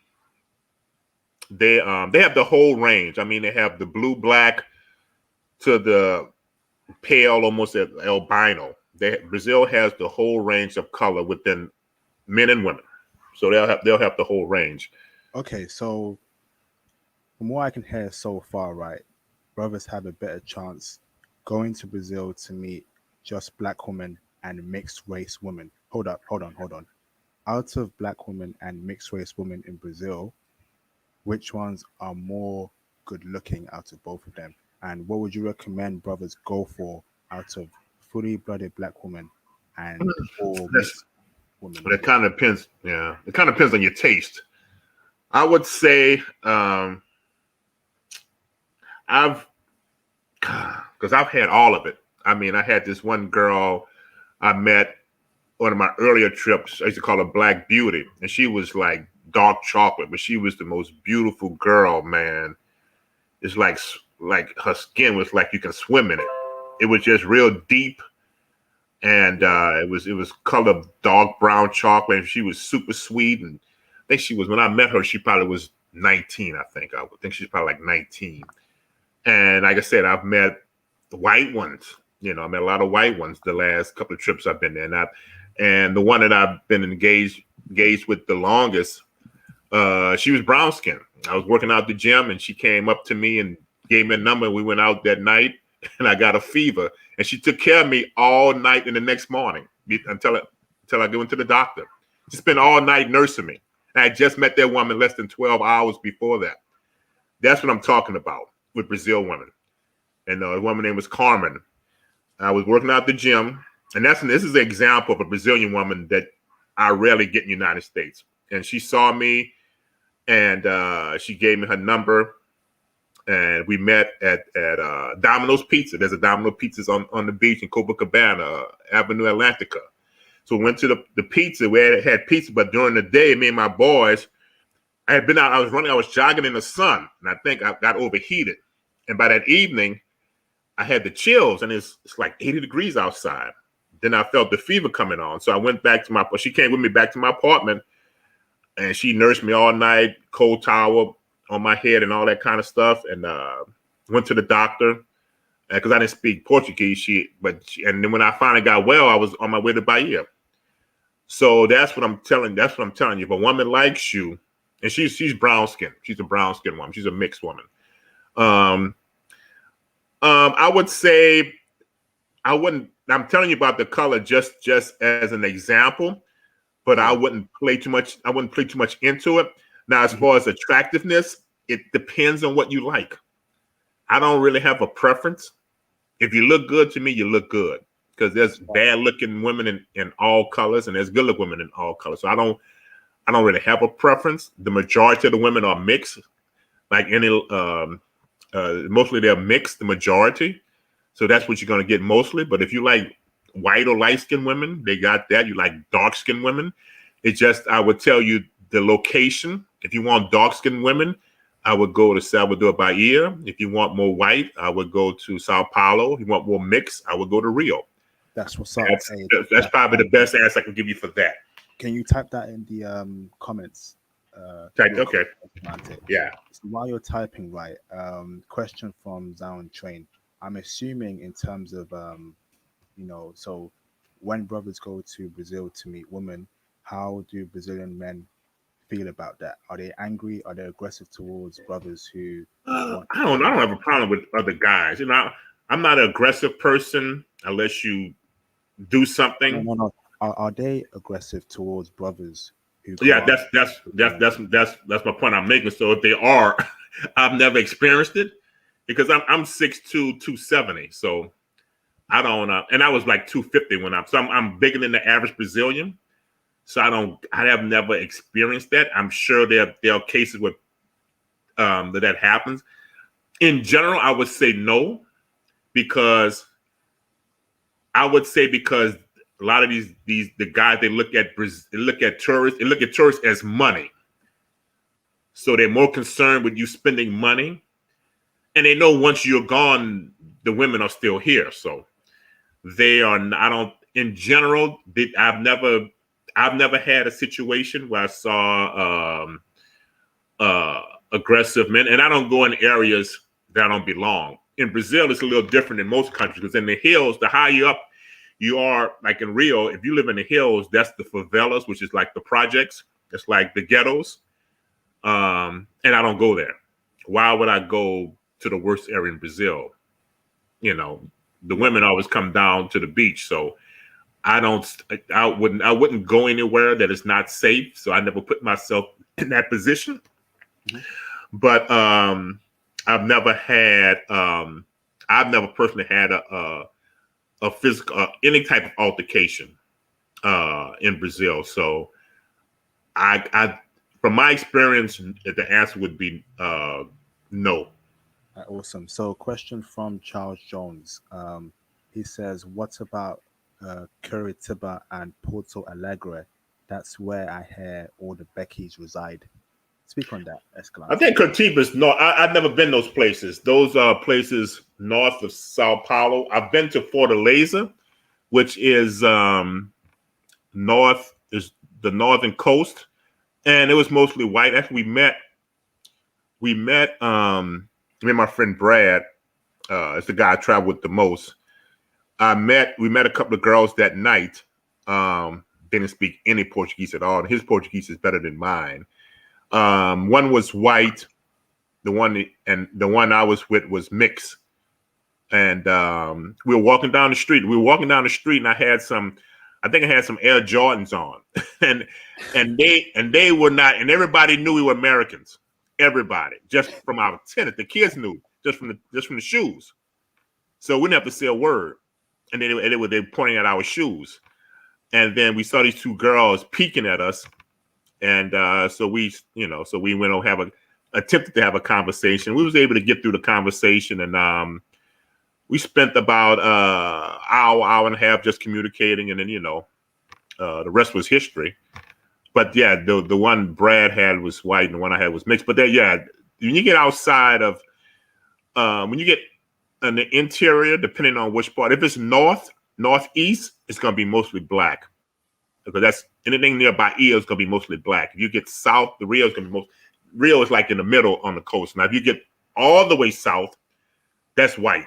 the whole range. I mean, they have the blue black to the pale, almost albino. Brazil has the whole range of color within men and women. So they'll have the whole range. Okay, so from what I can hear so far, right, brothers have a better chance going to Brazil to meet just black women and mixed race women. Hold on. Out of black women and mixed race women in Brazil, which ones are more good looking out of both of them? And what would you recommend brothers go for out of fully blooded black women and or That's mixed women? But it kind of depends. Yeah, it kind of depends on your taste. I would say I've because I've had all of it. I mean, I had this one girl I met one of my earlier trips. I used to call her Black Beauty, and she was like dark chocolate, but she was the most beautiful girl, man. It's like her skin was like you can swim in it. It was just real deep, and it was colored dark brown chocolate. And she was super sweet, and I think she was when I met her, she probably was 19. I would think she's probably like 19. And like I said, I've met white ones. I met a lot of white ones the last couple of trips I've been there. And the one that I've been engaged with the longest, she was brown skin. I was working out the gym, and she came up to me and gave me a number. We went out that night, and I got a fever. And she took care of me all night and the next morning until I go into the doctor. She spent all night nursing me. I had just met that woman less than 12 hours before that. That's what I'm talking about with Brazil women. And the woman name was Carmen. I was working out the gym, and this is an example of a Brazilian woman that I rarely get in the United States. And she saw me, and she gave me her number, and we met at Domino's Pizza. There's a Domino's Pizzas on the beach in Copacabana, Avenue Atlantica. So we went to the pizza. We had pizza, but during the day, me and my boys, I had been out. I was jogging in the sun, and I think I got overheated. And by that evening, I had the chills, and it's like 80 degrees outside. Then I felt the fever coming on. So I went back to she came with me back to my apartment, and she nursed me all night, cold towel on my head and all that kind of stuff. And went to the doctor because I didn't speak Portuguese. And then when I finally got well, I was on my way to Bahia. So that's what I'm telling you. If a woman likes you and she's brown skin. She's a brown skin woman. She's a mixed woman. I would say I wouldn't. I'm telling you about the color just as an example, but I wouldn't play too much. I wouldn't play too much into it. Now, as far as attractiveness, it depends on what you like. I don't really have a preference. If you look good to me, you look good, because there's bad looking women in all colors, and there's good looking women in all colors. So I don't really have a preference. The majority of the women are mixed, like any. Mostly they're mixed, the majority. So that's what you're going to get mostly. But if you like white or light skinned women, they got that. You like dark skinned women. It's just, I would tell you the location. If you want dark skinned women, I would go to Salvador Bahia. If you want more white, I would go to Sao Paulo. If you want more mix, I would go to Rio. That's what's up. That's probably the best answer I can give you for that. Can you type that in the comments? Okay. Yeah. So while you're typing, right? Question from Zion Train. I'm assuming in terms of so when brothers go to Brazil to meet women, how do Brazilian men feel about that? Are they angry? Are they aggressive towards brothers who? I don't have a problem with other guys. I'm not an aggressive person unless you do something. No. Are they aggressive towards brothers? Yeah, that's my point I'm making. So if they are, I've never experienced it, because I'm 6'2", 270. So I don't and I was like 250 when I'm bigger than the average Brazilian. So I have never experienced that. I'm sure there are cases where that happens. In general, I would say no, because a lot of the guys, they look at tourists as money. So they're more concerned with you spending money, and they know once you're gone, the women are still here. So they are. In general, I've never had a situation where I saw aggressive men, and I don't go in areas that I don't belong. In Brazil, it's a little different in most countries, because in the hills, the higher up you are, like in Rio, if you live in the hills, that's the favelas, which is like the projects. It's like the ghettos. And I don't go there. Why would I go to the worst area in Brazil? The women always come down to the beach. So I wouldn't go anywhere that is not safe. So I never put myself in that position. Mm-hmm. But I've never personally had a physical any type of altercation in Brazil. So I from my experience, the answer would be no. Awesome. So question from Charles Jones. He says, what about Curitiba and Porto Alegre? That's where I hear all the Beckys reside. Speak on that, Escalante. I think Curitiba's no. I've never been those places. Those are places north of Sao Paulo. I've been to Fortaleza, which is the northern coast, and it was mostly white. After we met me and my friend Brad, is the guy I traveled with the most. We met a couple of girls that night. Didn't speak any Portuguese at all, and his Portuguese is better than mine. One was white. The one I was with was mixed. And we were walking down the street. And I had some Air Jordans on, and they were not. And everybody knew we were Americans. Everybody, just from our tenant, the kids knew just from the shoes. So we didn't have to say a word. And then they were pointing at our shoes. And then we saw these two girls peeking at us. And so we went on attempted to have a conversation. We was able to get through the conversation, and we spent about hour and a half just communicating, and then the rest was history. But yeah, the one Brad had was white, and the one I had was mixed. But when you get outside of when you get in the interior, depending on which part, if it's northeast, it's going to be mostly black, because that's anything near Bahia is going to be mostly black. If you get south, the Rio is going to be Rio is like in the middle on the coast. Now, if you get all the way south, that's white.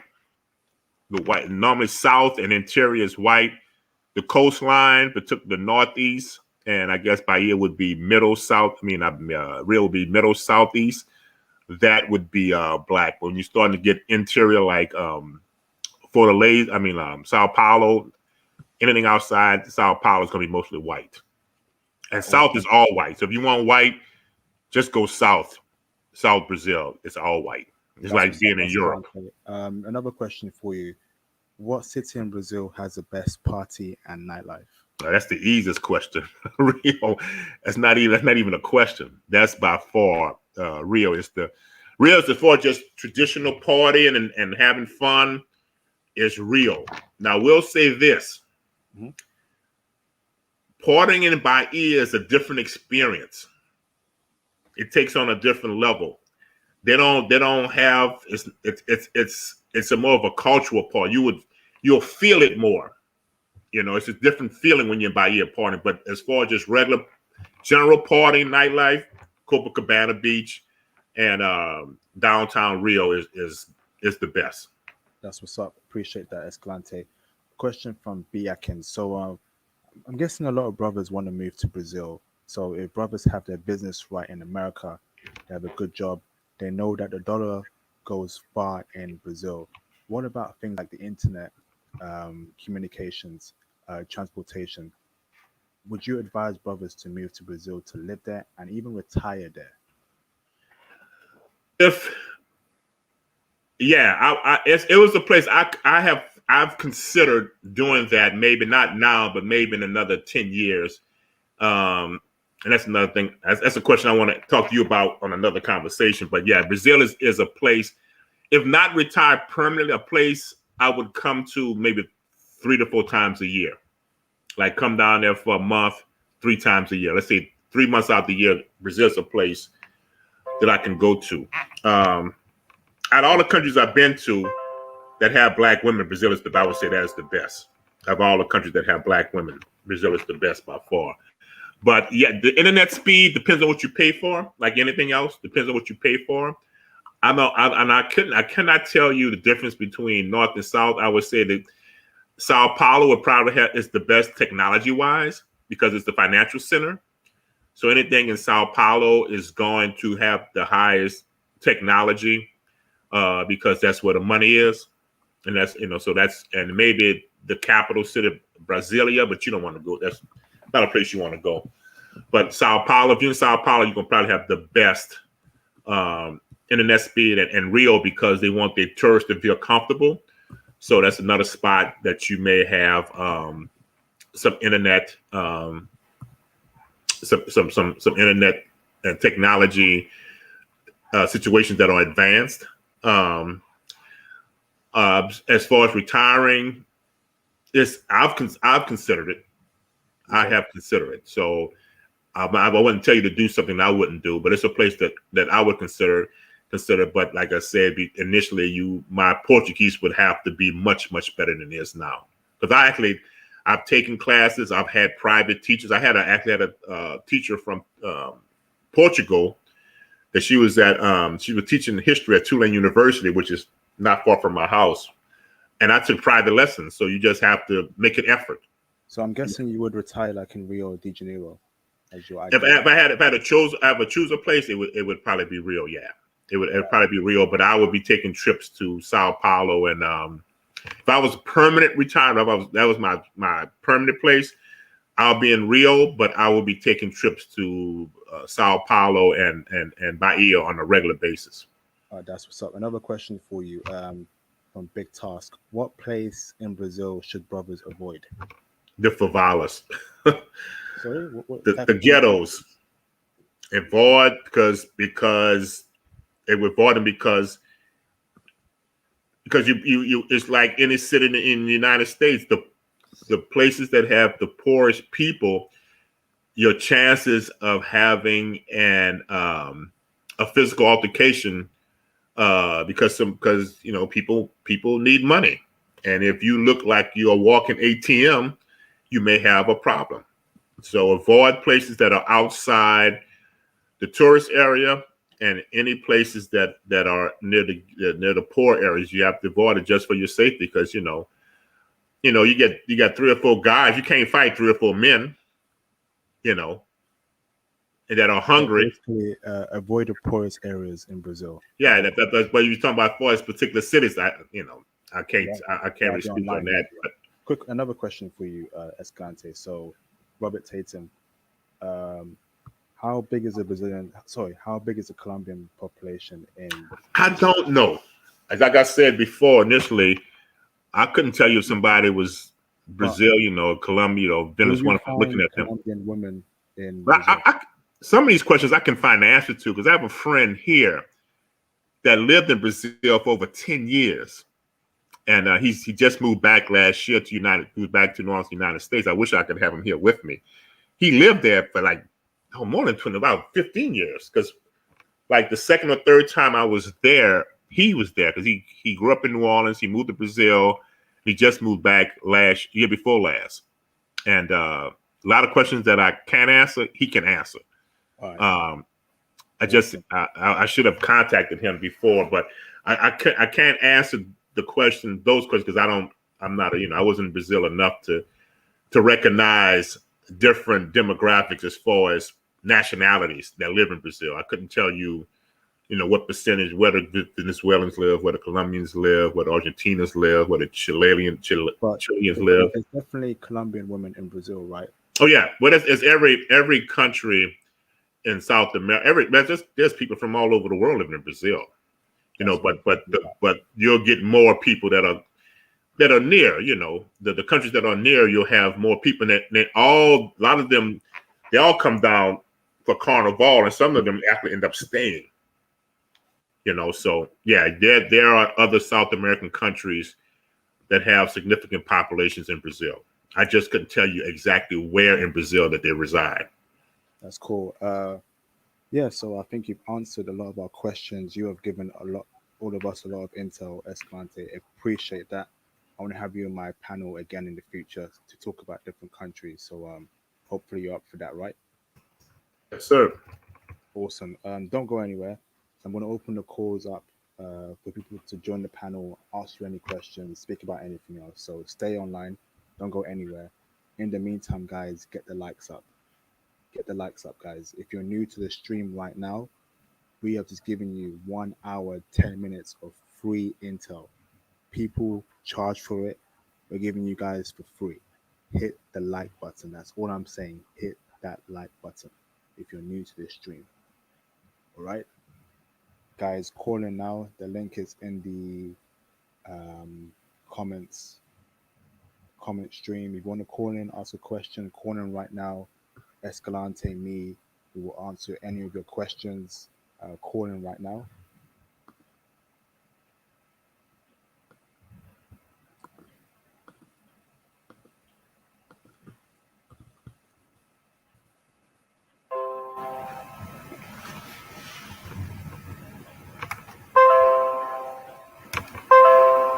The white normally south and interior is white. The coastline, the northeast and I guess Bahia would be middle south. I mean, Rio would be middle southeast. That would be black. When you're starting to get interior, like Fortaleza, I mean Sao Paulo, anything outside Sao Paulo is going to be mostly white. And south is all white. So if you want white, just go south. South Brazil, it's all white. It's like being in Europe. Another question for you. What city in Brazil has the best party and nightlife? That's the easiest question. Rio. That's not even a question. That's by far Rio. Rio is for just traditional partying and having fun. Is Rio. Now we'll say this. Mm-hmm. Partying in Bahia is a different experience. It takes on a different level. They don't have it's a more of a cultural part. You'll feel it more. You know, it's a different feeling when you're in Bahia partying. But as far as just regular general partying, nightlife, Copacabana Beach and downtown Rio is the best. That's what's up. Appreciate that, Escalante. Question from Biakin. So I'm guessing a lot of brothers want to move to Brazil. So if brothers have their business right in America, they have a good job, they know that the dollar goes far in Brazil. What about things like the internet, communications, transportation? Would you advise brothers to move to Brazil to live there and even retire there? It was a place I've considered doing that. Maybe not now, but maybe in another 10 years. And that's another thing. That's a question I want to talk to you about on another conversation. But yeah, Brazil is a place, if not retired permanently, a place I would come to maybe 3 to 4 times a year. Like come down there for a month, 3 times a year. Let's say 3 months out the year, Brazil's a place that I can go to. Out of all the countries I've been to that have black women, Brazil is I would say that is the best. Of all the countries that have black women, Brazil is the best by far. But yeah, the internet speed depends on what you pay for. Like anything else, depends on what you pay for. I cannot tell you the difference between North and South. I would say that Sao Paulo would probably is the best technology wise because it's the financial center. So anything in Sao Paulo is going to have the highest technology because that's where the money is, and that's and maybe the capital city, Brasilia, but you don't want to go. That's not a place you want to go. But Sao Paulo, if you're in Sao Paulo, you're gonna probably have the best internet speed, and Rio because they want their tourists to feel comfortable. So that's another spot that you may have some internet, some internet and technology situations that are advanced. As far as retiring, I've considered it. I have considered it. So I wouldn't tell you to do something I wouldn't do, but it's a place that I would consider. But like I said, initially, my Portuguese would have to be much, much better than it is now. Because I've taken classes. I've had private teachers. I actually had a teacher from Portugal that she was teaching history at Tulane University, which is not far from my house. And I took private lessons. So you just have to make an effort. So I'm guessing you would retire like in Rio de Janeiro as your idea. If I had to choose a place, it would probably be Rio. Yeah, it would probably be Rio. But I would be taking trips to Sao Paulo, and if I was permanent retired, that was my permanent place. I'll be in Rio, but I will be taking trips to Sao Paulo and Bahia on a regular basis. That's what's up. Another question for you from Big Task. What place in Brazil should brothers avoid? The favelas. Sorry? The ghettos. Avoid because they would avoid them because you it's like any city in the United States, the places that have the poorest people, your chances of having a physical altercation because people need money, and if you look like you're a walking ATM, you may have a problem. So avoid places that are outside the tourist area and any places that are near the poor areas. You have to avoid it just for your safety because you got 3 or 4 guys. You can't fight 3 or 4 men. and that are So hungry. basically, avoid the poorest areas in Brazil. Yeah, but you're talking about for particular cities. I can't Right. I can't really Be speak on online. that. But Quick, another question for you, Escalante. So, Robert Tatum, how big is the Brazilian? Sorry, how big is the Colombian population in I Brazil? don't know. As like I said before, initially, I couldn't tell you if somebody was But Brazilian or Colombian or will you Venezuela from looking find at them. Colombian women in But Brazil? some of these questions I can find the answer to because I have a friend here that lived in Brazil for over 10 years. And he just moved back last year moved back to North United States. I wish I could have him here with me. He lived there for like more than 20, about 15 years. Because like the second or third time I was there, he was there because he grew up in New Orleans. He moved to Brazil. He just moved back year before last. And a lot of questions that I can't answer, he can answer. All right. Awesome. I should have contacted him before, but I can't answer those questions because I'm not I wasn't in Brazil enough to recognize different demographics as far as nationalities that live in Brazil. I couldn't tell you what percentage, where the Venezuelans live, where the Colombians live, where the Argentinians live, where the Chileans live. There's definitely Colombian women in Brazil, right? Oh yeah, but it's every country in South America. There's people from all over the world living in Brazil. But you'll get more people that are near. The countries that are near, you'll have more people that a lot of them, they all come down for Carnival, and some of them actually end up staying. So yeah, there are other South American countries that have significant populations in Brazil. I just couldn't tell you exactly where in Brazil that they reside. That's cool. Yeah, so I think you've answered a lot of our questions. You have given all of us a lot of intel, Escalante. Appreciate that. I want to have you in my panel again in the future to talk about different countries. So hopefully you're up for that, right? Yes, sir. Awesome. Don't go anywhere. I'm going to open the calls up for people to join the panel, ask you any questions, speak about anything else. So stay online. Don't go anywhere. In the meantime, guys, get the likes up. Get the likes up, guys. If you're new to the stream right now, we have just given you 1 hour, 10 minutes of free intel. People charge for it. We're giving you guys for free. Hit the like button. That's all I'm saying. Hit that like button if you're new to this stream. All right, guys, call in now. The link is in the comments comment stream. If you want to call in, ask a question, call in right now. Escalante, me, we will answer any of your questions. Call in right now.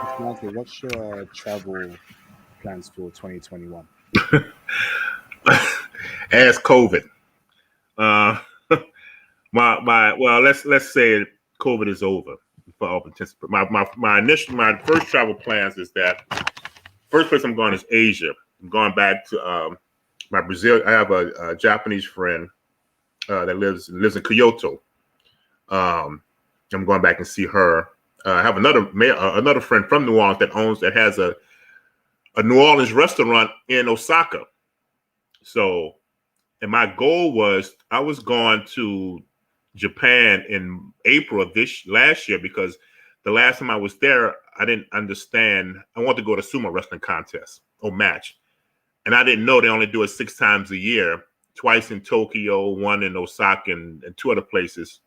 Escalante, what's your travel plans for 2021? As COVID. Uh, well, let's say COVID is over for all intents. My first travel plans is that first place I'm going is Asia. I'm going back to my Brazil. I have a Japanese friend that lives in Kyoto. I'm going back and see her. I have another friend from New Orleans that has a New Orleans restaurant in Osaka. So, and my goal was I was going to Japan in April of last year because the last time I was there, I didn't understand. I wanted to go to sumo wrestling contest or match, and I didn't know they only do it 6 times a year, twice in Tokyo, one in Osaka, and 2 other places.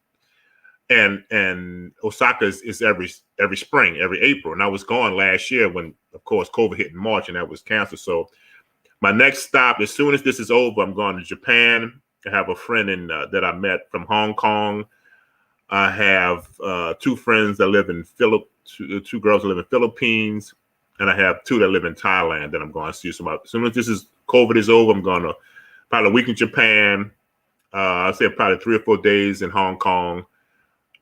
And Osaka is every spring, every April. And I was going last year when, of course, COVID hit in March and that was canceled. So my next stop, as soon as this is over, I'm going to Japan. I have a friend that I met from Hong Kong. I have 2 friends that live in two girls that live in Philippines, and I have 2 that live in Thailand that I'm going to see. So as soon as COVID is over, I'm going to probably a week in Japan. I'll say probably 3 or 4 days in Hong Kong,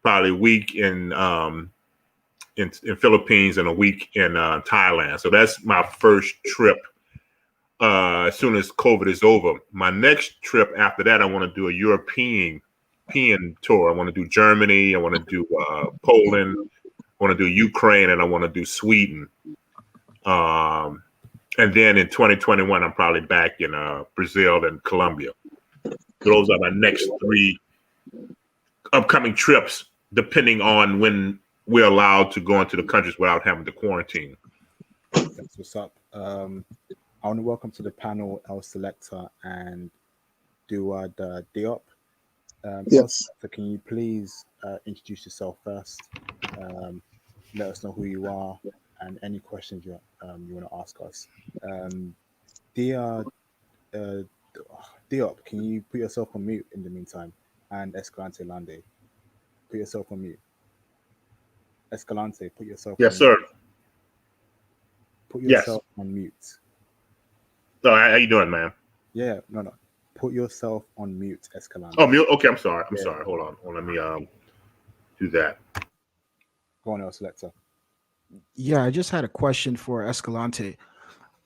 probably a week in Philippines, and a week in Thailand. So that's my first trip as soon as COVID is over. My next trip after that, I want to do a European tour. I want to do Germany. I want to do Poland. I want to do Ukraine, and I want to do Sweden. And then in 2021, I'm probably back in Brazil and Colombia. Those are my next 3 upcoming trips, depending on when we're allowed to go into the countries without having to quarantine. That's what's up. I want to welcome to the panel El Selector and Duad Diop. Yes. So can you please introduce yourself first? Let us know who you are and any questions you want to ask us. Diop, can you put yourself on mute in the meantime? And Escalante Lande, put yourself on mute. Escalante, put yourself yes, on sir. mute. Put yourself on mute. So how you doing, man? Yeah, no. Put yourself on mute, Escalante. Oh, mute. Okay, I'm sorry. Sorry. Hold on. Let me do that. Go on, El Selector. Yeah, I just had a question for Escalante.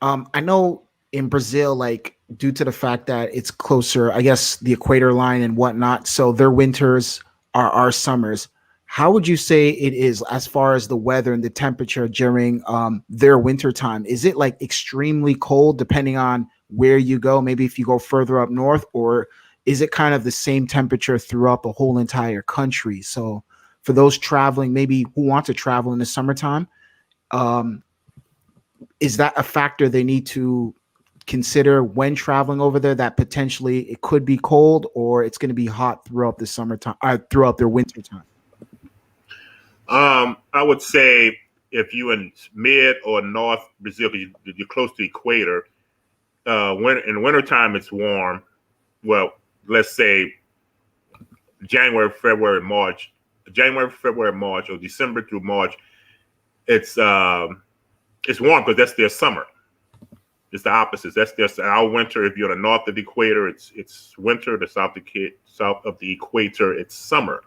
I know in Brazil, like due to the fact that it's closer, I guess, the equator line and whatnot, so their winters are our summers. How would you say it is as far as the weather and the temperature during their winter time? Is it like extremely cold depending on where you go? Maybe if you go further up north, or is it kind of the same temperature throughout the whole entire country? So for those traveling, maybe who want to travel in the summertime, is that a factor they need to consider when traveling over there, that potentially it could be cold or it's going to be hot throughout the summertime, throughout their winter time? I would say if you in mid or north Brazil, because you're close to the equator, in wintertime it's warm. Well, let's say January, February, March, or December through March. It's warm because that's their summer. It's the opposite. That's our winter. If you're in the north of the equator, it's winter. The south of the equator, it's summer.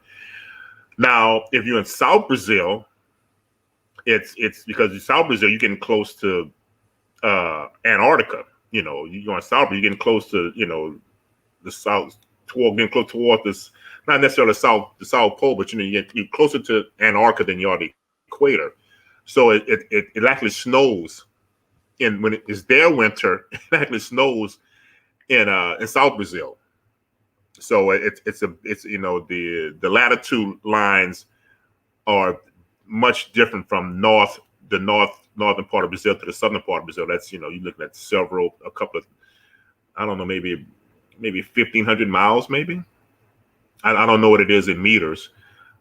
Now, if you're in South Brazil, it's because in South Brazil you're getting close to Antarctica. You know, you're going south, but you're getting close to the south, getting close toward this, not necessarily the South Pole, but you're closer to Antarctica than you are the equator. So it actually snows when it is their winter. It actually snows in South Brazil. So it's the latitude lines are much different from the northern part of Brazil to the southern part of Brazil. That's you're looking at a couple of, I don't know, maybe 1,500 miles, maybe. I don't know what it is in meters.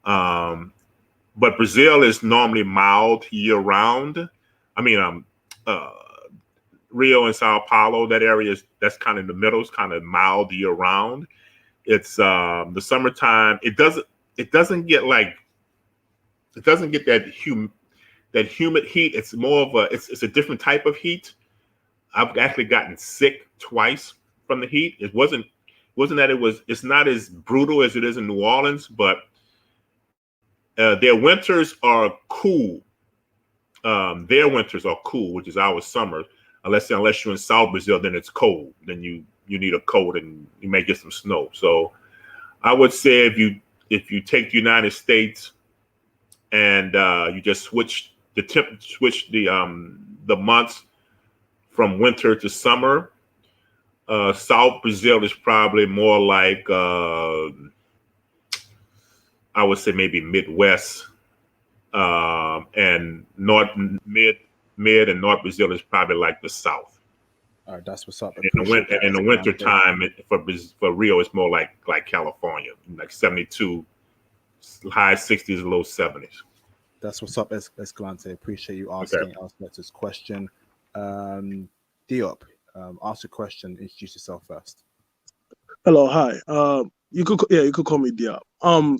But Brazil is normally mild year round. I mean, Rio and Sao Paulo, that area that's kind of in the middle, is kind of mild year round. It's the summertime. It doesn't get that humid heat. It's more of it's a different type of heat. I've actually gotten sick twice from the heat. It wasn't that it's not as brutal as it is in New Orleans, but their winters are cool. Their winters are cool, which is our summer. Unless you're in South Brazil, then it's cold. Then you need a coat and you may get some snow. So I would say if you take the United States and you just switch the months from winter to summer, South Brazil is probably more like I would say maybe Midwest, and mid and North Brazil is probably like the South. All right, that's what's up. In the winter time for Rio, it's more like California, like 72, high 60s, low 70s. That's what's up, Escalante. Appreciate you asking us this question. Diop, ask a question. Introduce yourself first. Hello, hi. You could call me Diop.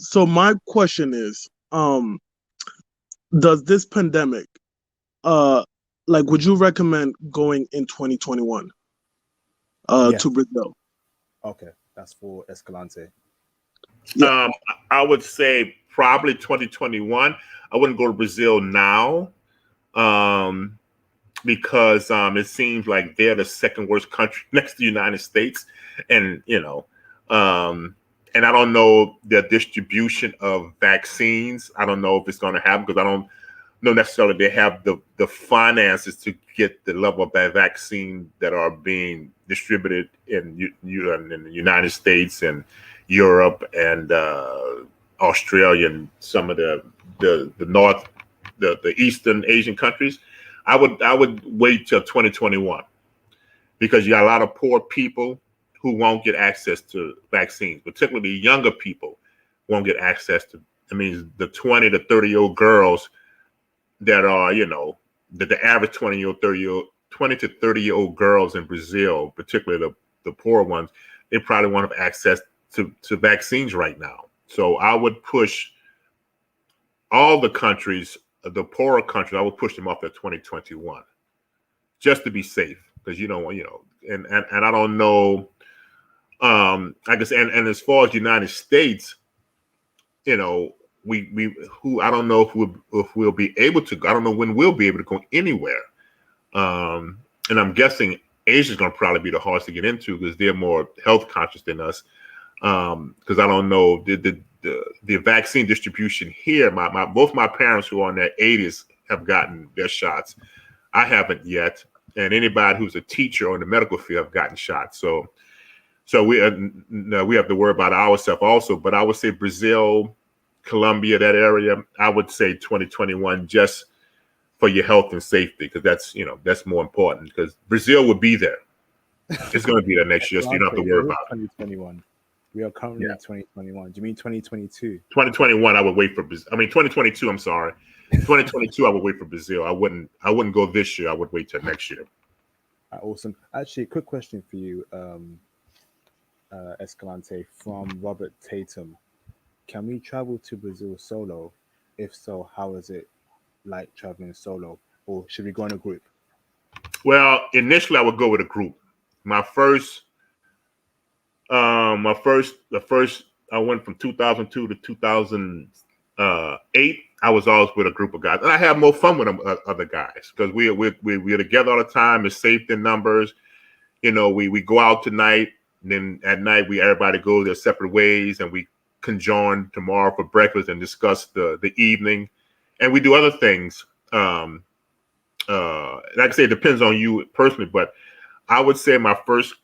So my question is, does this pandemic, would you recommend going in 2021 to Brazil? Okay, that's for Escalante. Yeah. I would say probably 2021. I wouldn't go to Brazil now, because it seems like they're the second worst country next to the United States, and and I don't know the distribution of vaccines. I don't know if it's going to happen because I don't know necessarily they have the finances to get the level of that vaccine that are being distributed in the United States and Europe and Australia and some of the Eastern Asian countries. I would wait till 2021 because you got a lot of poor people who won't get access to vaccines, particularly younger people won't get access to. I mean, the 20 to 30-year-old girls that are, the average 20 to 30-year-old girls in Brazil, particularly the poor ones, they probably won't have access to vaccines right now. So I would push all the countries, the poorer countries, I would push them up to 2021 just to be safe because and I don't know. I guess and as far as the United States, we I don't know if we'll be able to. I don't know when we'll be able to go anywhere. And I'm guessing Asia's going to probably be the hardest to get into because they're more health conscious than us. Because I don't know the vaccine distribution here. Both my parents who are in their 80s have gotten their shots. I haven't yet, and anybody who's a teacher or in the medical field have gotten shots. So we have to worry about ourselves also. But I would say Brazil, Colombia, that area, I would say 2021 just for your health and safety, because that's more important because Brazil will be there. It's going to be there next year, so you don't have to worry about it. 2021. We are currently in 2021. Do you mean 2022? 2021, I would wait for Brazil. I mean, 2022, I'm sorry. 2022, I would wait for Brazil. I wouldn't go this year. I would wait till next year. Awesome. Actually, quick question for you, Escalante, from Robert Tatum. Can we travel to Brazil solo? If so, how is it like traveling solo? Or should we go in a group? Well, initially I would go with a group. The first I went from 2002 to 2008. I was always with a group of guys, and I have more fun with them, other guys, because we're together all the time. It's safe in numbers. We go out tonight, and then at night everybody goes their separate ways, and we conjoin tomorrow for breakfast and discuss the evening, and we do other things. Like I say, it depends on you personally, but I would say my first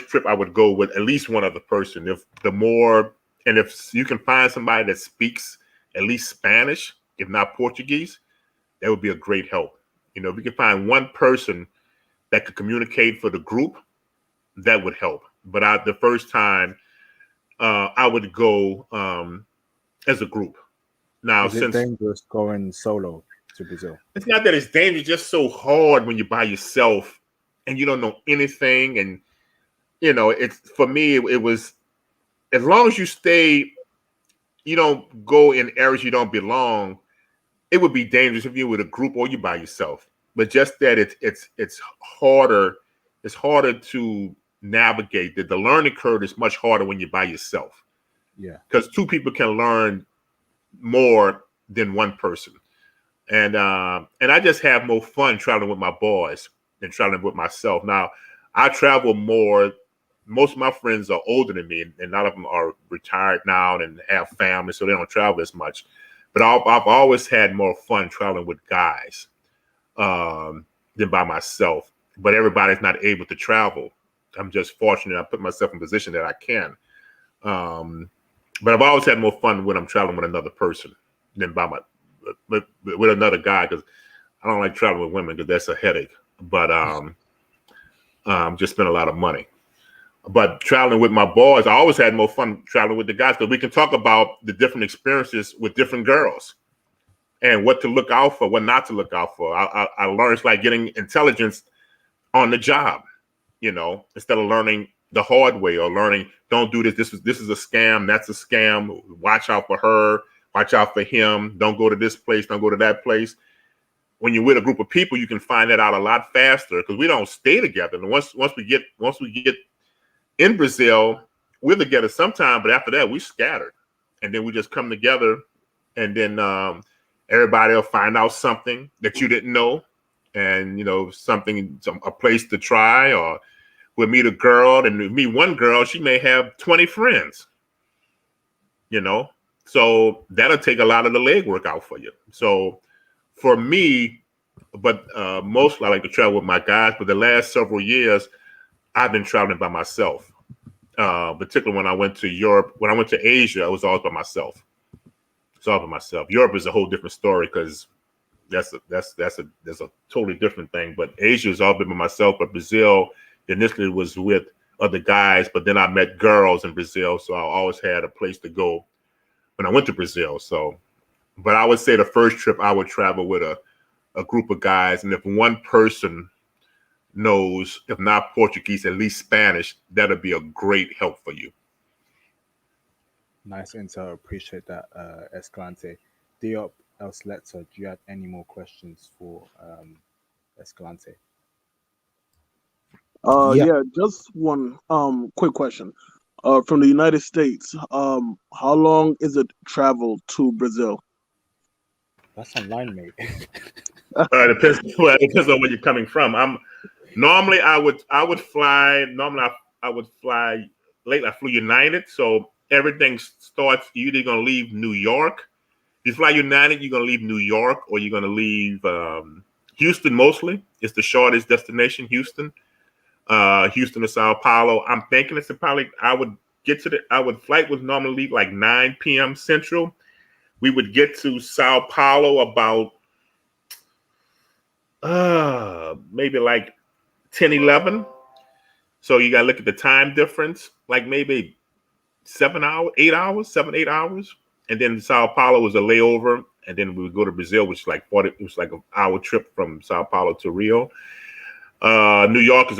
trip, I would go with at least one other person. If you can find somebody that speaks at least Spanish, if not Portuguese, that would be a great help. If you can find one person that could communicate for the group, that would help. But the first time, I would go as a group. Now, is it dangerous going solo to Brazil? It's not that it's dangerous, it's just so hard when you're by yourself and you don't know anything. And it's, for me, it was, as long as you don't go in areas you don't belong, it would be dangerous if you're with a group or you by yourself. But just that it's harder to navigate. The learning curve is much harder when you're by yourself. Yeah, because two people can learn more than one person, and I just have more fun traveling with my boys than traveling with myself. Now, I travel more. Most of my friends are older than me, and a lot of them are retired now and have families, so they don't travel as much. But I've always had more fun traveling with guys than by myself. But everybody's not able to travel. I'm just fortunate. I put myself in a position that I can. But I've always had more fun when I'm traveling with another person than with another guy, because I don't like traveling with women because that's a headache. But just spend a lot of money. But traveling with my boys, I always had more fun traveling with the guys because we can talk about the different experiences with different girls and what to look out for, what not to look out for. I learned it's like getting intelligence on the job, instead of learning the hard way or learning, don't do this. This is a scam. That's a scam. Watch out for her. Watch out for him. Don't go to this place. Don't go to that place. When you're with a group of people, you can find that out a lot faster because we don't stay together. And once we get in Brazil, we're together sometime, but after that we scattered, and then we just come together, and then everybody will find out something that you didn't know, and a place to try, or we'll meet a girl, and meet one girl, she may have 20 friends. So that'll take a lot of the legwork out for you. So for me, but mostly I like to travel with my guys. But the last several years, I've been traveling by myself. Particularly when I went to Europe, when I went to Asia, I was always by myself. It's all by myself. Europe is a whole different story because that's a totally different thing. But Asia has all been by myself. But Brazil initially was with other guys, but then I met girls in Brazil, so I always had a place to go when I went to Brazil. So, but I would say the first trip I would travel with a group of guys, and if one person knows, if not Portuguese, at least Spanish, that'll be a great help for you. Nice intel. Appreciate that, Escalante. Diop, Elsleta, do you have any more questions for Escalante? Yeah, just one quick question. From the United States, how long is it travel to Brazil? That's online, mate. It depends on where you're coming from. Normally I would fly. Normally I would fly late. I flew United, so everything starts. You're either gonna leave New York. If you fly United, you're gonna leave New York, or you're gonna leave Houston. Mostly, it's the shortest destination, Houston. Houston to Sao Paulo. I'm thinking it's probably flight would normally leave like 9 p.m. Central. We would get to Sao Paulo about maybe like 10, 11. So you gotta look at the time difference, like maybe 7 hours, 8 hours, 7, 8 hours. And then Sao Paulo was a layover, and then we would go to Brazil, which is like 40, it was like an hour trip from Sao Paulo to Rio. New York is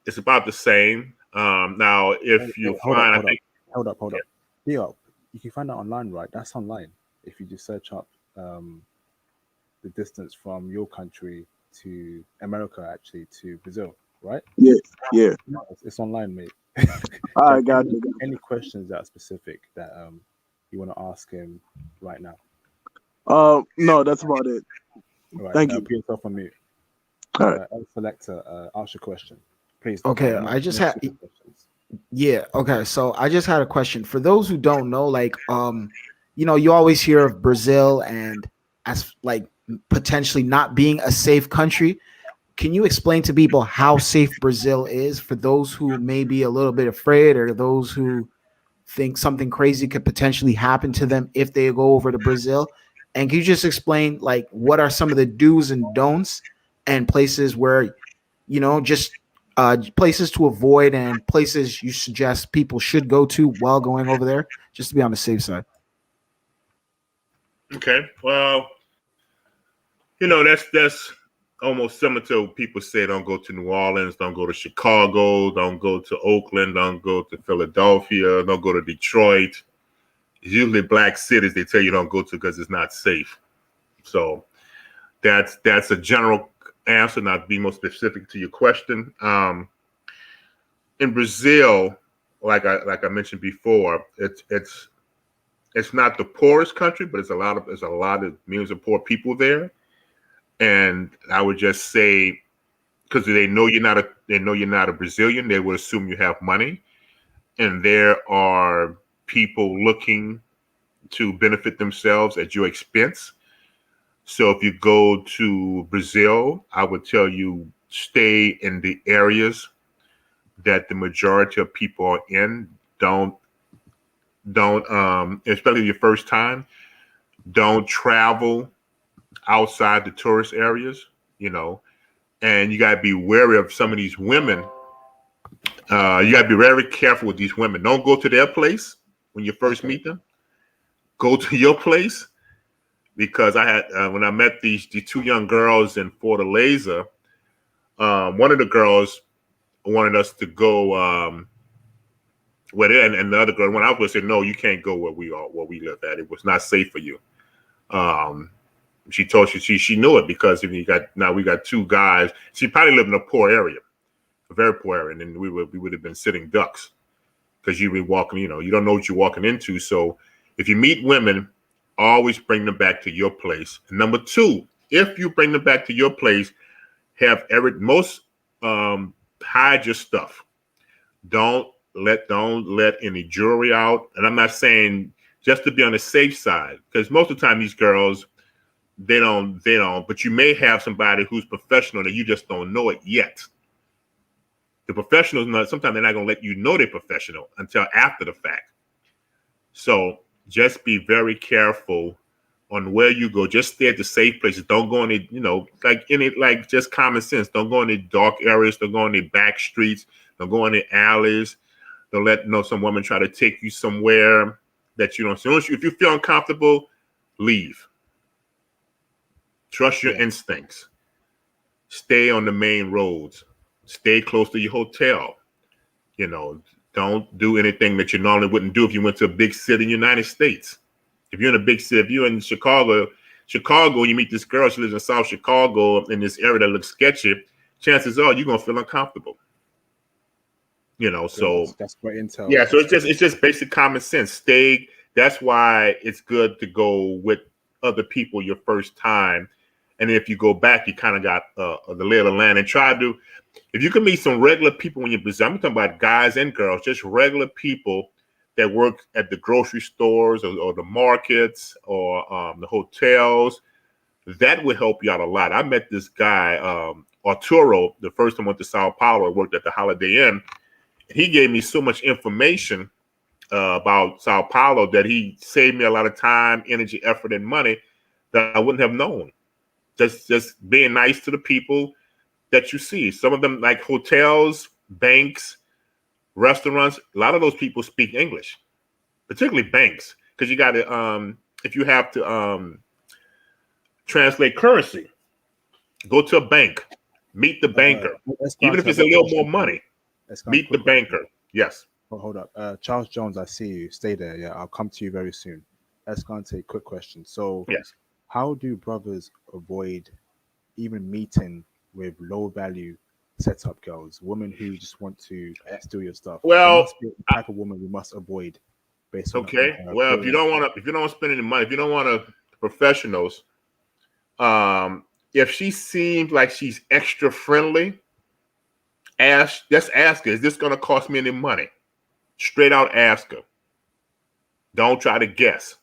it's about the same. Now, if you find, hold up. Yeah, you can find that online, right? That's online. If you just search up the distance from your country to America, actually, to Brazil, right? Yeah. No, it's online, mate. I got you. Any questions that are specific that you want to ask him right now? No, that's about it. Right, Thank you. Put yourself on mute. All right. Selector, ask your question, please. Okay, I just had. Yeah. Okay, so I just had a question for those who don't know. Like, you always hear of Brazil and as like potentially not being a safe country. Can you explain to people how safe Brazil is for those who may be a little bit afraid, or those who think something crazy could potentially happen to them if they go over to Brazil? And can you just explain like what are some of the do's and don'ts and places where, just places to avoid and places you suggest people should go to while going over there, just to be on the safe side? Okay, well, that's almost similar to people say don't go to New Orleans, don't go to Chicago, don't go to Oakland, don't go to Philadelphia, don't go to Detroit. It's usually black cities they tell you don't go to because it's not safe. So that's a general answer, not be more specific to your question. In Brazil, like I mentioned before, it's not the poorest country, but there's a lot of millions of poor people there. And I would just say, because they know you're not a Brazilian, they will assume you have money, and there are people looking to benefit themselves at your expense. So if you go to Brazil, I would tell you stay in the areas that the majority of people are in. Don't especially your first time, don't travel outside the tourist areas, and you got to be wary of some of these women. You got to be very careful with these women. Don't go to their place when you first meet them. Go to your place, because I had when I met these two young girls in Fortaleza, one of the girls wanted us to go and the other girl, when I was going to say, no, you can't go where we live at. It was not safe for you. She told she knew it, because we got two guys. She probably lived in a poor area, a very poor area, and then we would have been sitting ducks, because you'd be walking, you don't know what you're walking into. So if you meet women, always bring them back to your place. And number two, if you bring them back to your place, Have hide your stuff. Don't let any jewelry out. And I'm not saying just to be on the safe side, because most of the time these girls, they don't, but you may have somebody who's professional that you just don't know it yet. The professionals, sometimes they're not going to let you know they're professional until after the fact. So just be very careful on where you go. Just stay at the safe places. Don't go in like just common sense. Don't go in the dark areas. Don't go in the back streets. Don't go in the alleys. Don't let some woman try to take you somewhere that you don't see. If you feel uncomfortable, leave. Trust your instincts. Stay on the main roads. Stay close to your hotel. Don't do anything that you normally wouldn't do if you went to a big city in the United States. If you're in a big city, if you're in Chicago, you meet this girl, she lives in South Chicago in this area that looks sketchy, chances are you're going to feel uncomfortable. So that's great intel. Yeah, so it's just basic common sense. That's why it's good to go with other people your first time. And if you go back, you kind of got the lay of the land, and try to, if you can meet some regular people when you're busy, I'm talking about guys and girls, just regular people that work at the grocery stores or the markets or the hotels, that would help you out a lot. I met this guy, Arturo, the first time I went to Sao Paulo, worked at the Holiday Inn. He gave me so much information about Sao Paulo that he saved me a lot of time, energy, effort, and money that I wouldn't have known. Just being nice to the people that you see. Some of them, like hotels, banks, restaurants, a lot of those people speak English, particularly banks, because you got to, if you have to translate currency, go to a bank, meet the banker, even if it's a little more money. Meet the banker. Yes. Oh, hold up. Charles Jones, I see you. Stay there. Yeah, I'll come to you very soon. Let's go and take a quick question. So, yes, how do brothers avoid even meeting with low value setup girls, women who just want to steal your stuff? Well, there must be a type of woman we must avoid. Based on well, if you don't want to spend any money, if you don't want to professionals, if she seems like she's extra friendly, just ask her, is this going to cost me any money? Straight out ask her. Don't try to guess.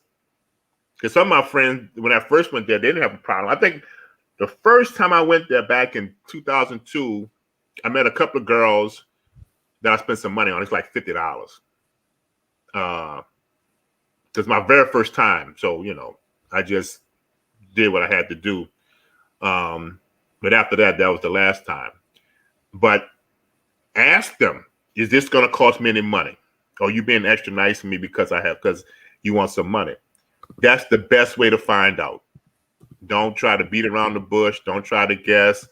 Because some of my friends, when I first went there, they didn't have a problem. I think the first time I went there back in 2002, I met a couple of girls that I spent some money on. It's like $50. Because my very first time. So, I just did what I had to do. But after that was the last time. But ask them, is this going to cost me any money? Or you being extra nice to me because you want some money? That's the best way to find out. Don't try to beat around the bush. Don't try to guess.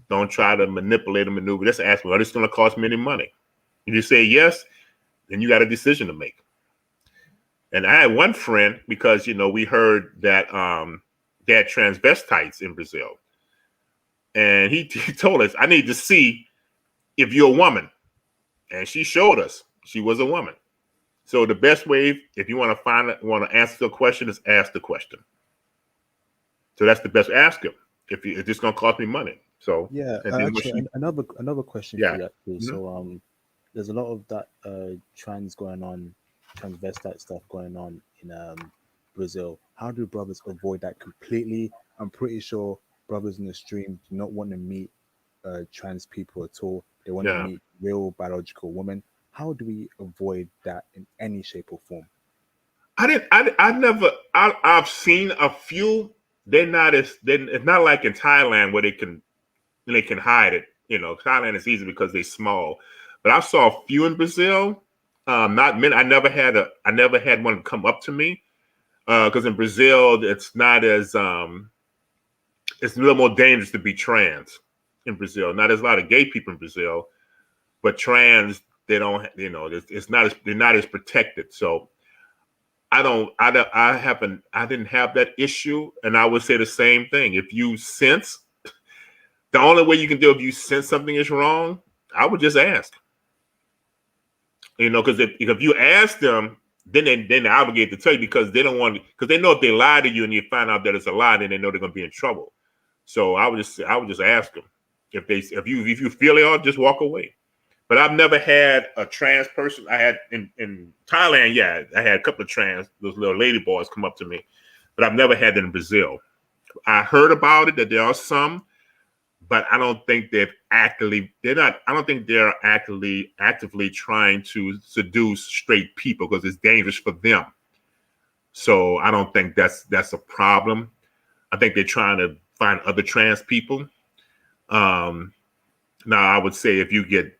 Don't try to manipulate or maneuver. Just ask me, is this going to cost me any money? If you say yes, then you got a decision to make. And I had one friend, because, we heard that they had transvestites in Brazil. And he told us, I need to see if you're a woman. And she showed us she was a woman. So the best way, if you want to answer the question, is ask the question. So that's the best. Ask him if it's going to cost me money. So yeah, actually, another question for you actually. Mm-hmm. So there's a lot of that transvestite stuff going on in Brazil. How do brothers avoid that completely? I'm pretty sure brothers in the stream do not want to meet trans people at all. They want to meet real biological women. How do we avoid that in any shape or form? I've seen a few. It's not like in Thailand where they can hide it. Thailand is easy because they're small. But I saw a few in Brazil. Not many. I never had one come up to me. Because in Brazil, it's not as it's a little more dangerous to be trans in Brazil. Now there's a lot of gay people in Brazil, but trans, they don't, they're not as protected. So I didn't have that issue. And I would say the same thing. If you sense, the only way you can do if you sense something is wrong, I would just ask. Because if you ask them, then they're obligated to tell you, because they don't want to, because they know if they lie to you and you find out that it's a lie, then they know they're going to be in trouble. So I would just ask them. If you feel it all, just walk away. But I've never had a trans person. I had in Thailand, yeah, I had a couple of those little lady boys come up to me, but I've never had it in Brazil. I heard about it, that there are some, but I don't think I don't think they're actively trying to seduce straight people because it's dangerous for them. So I don't think that's a problem. I think they're trying to find other trans people. Now I would say if you get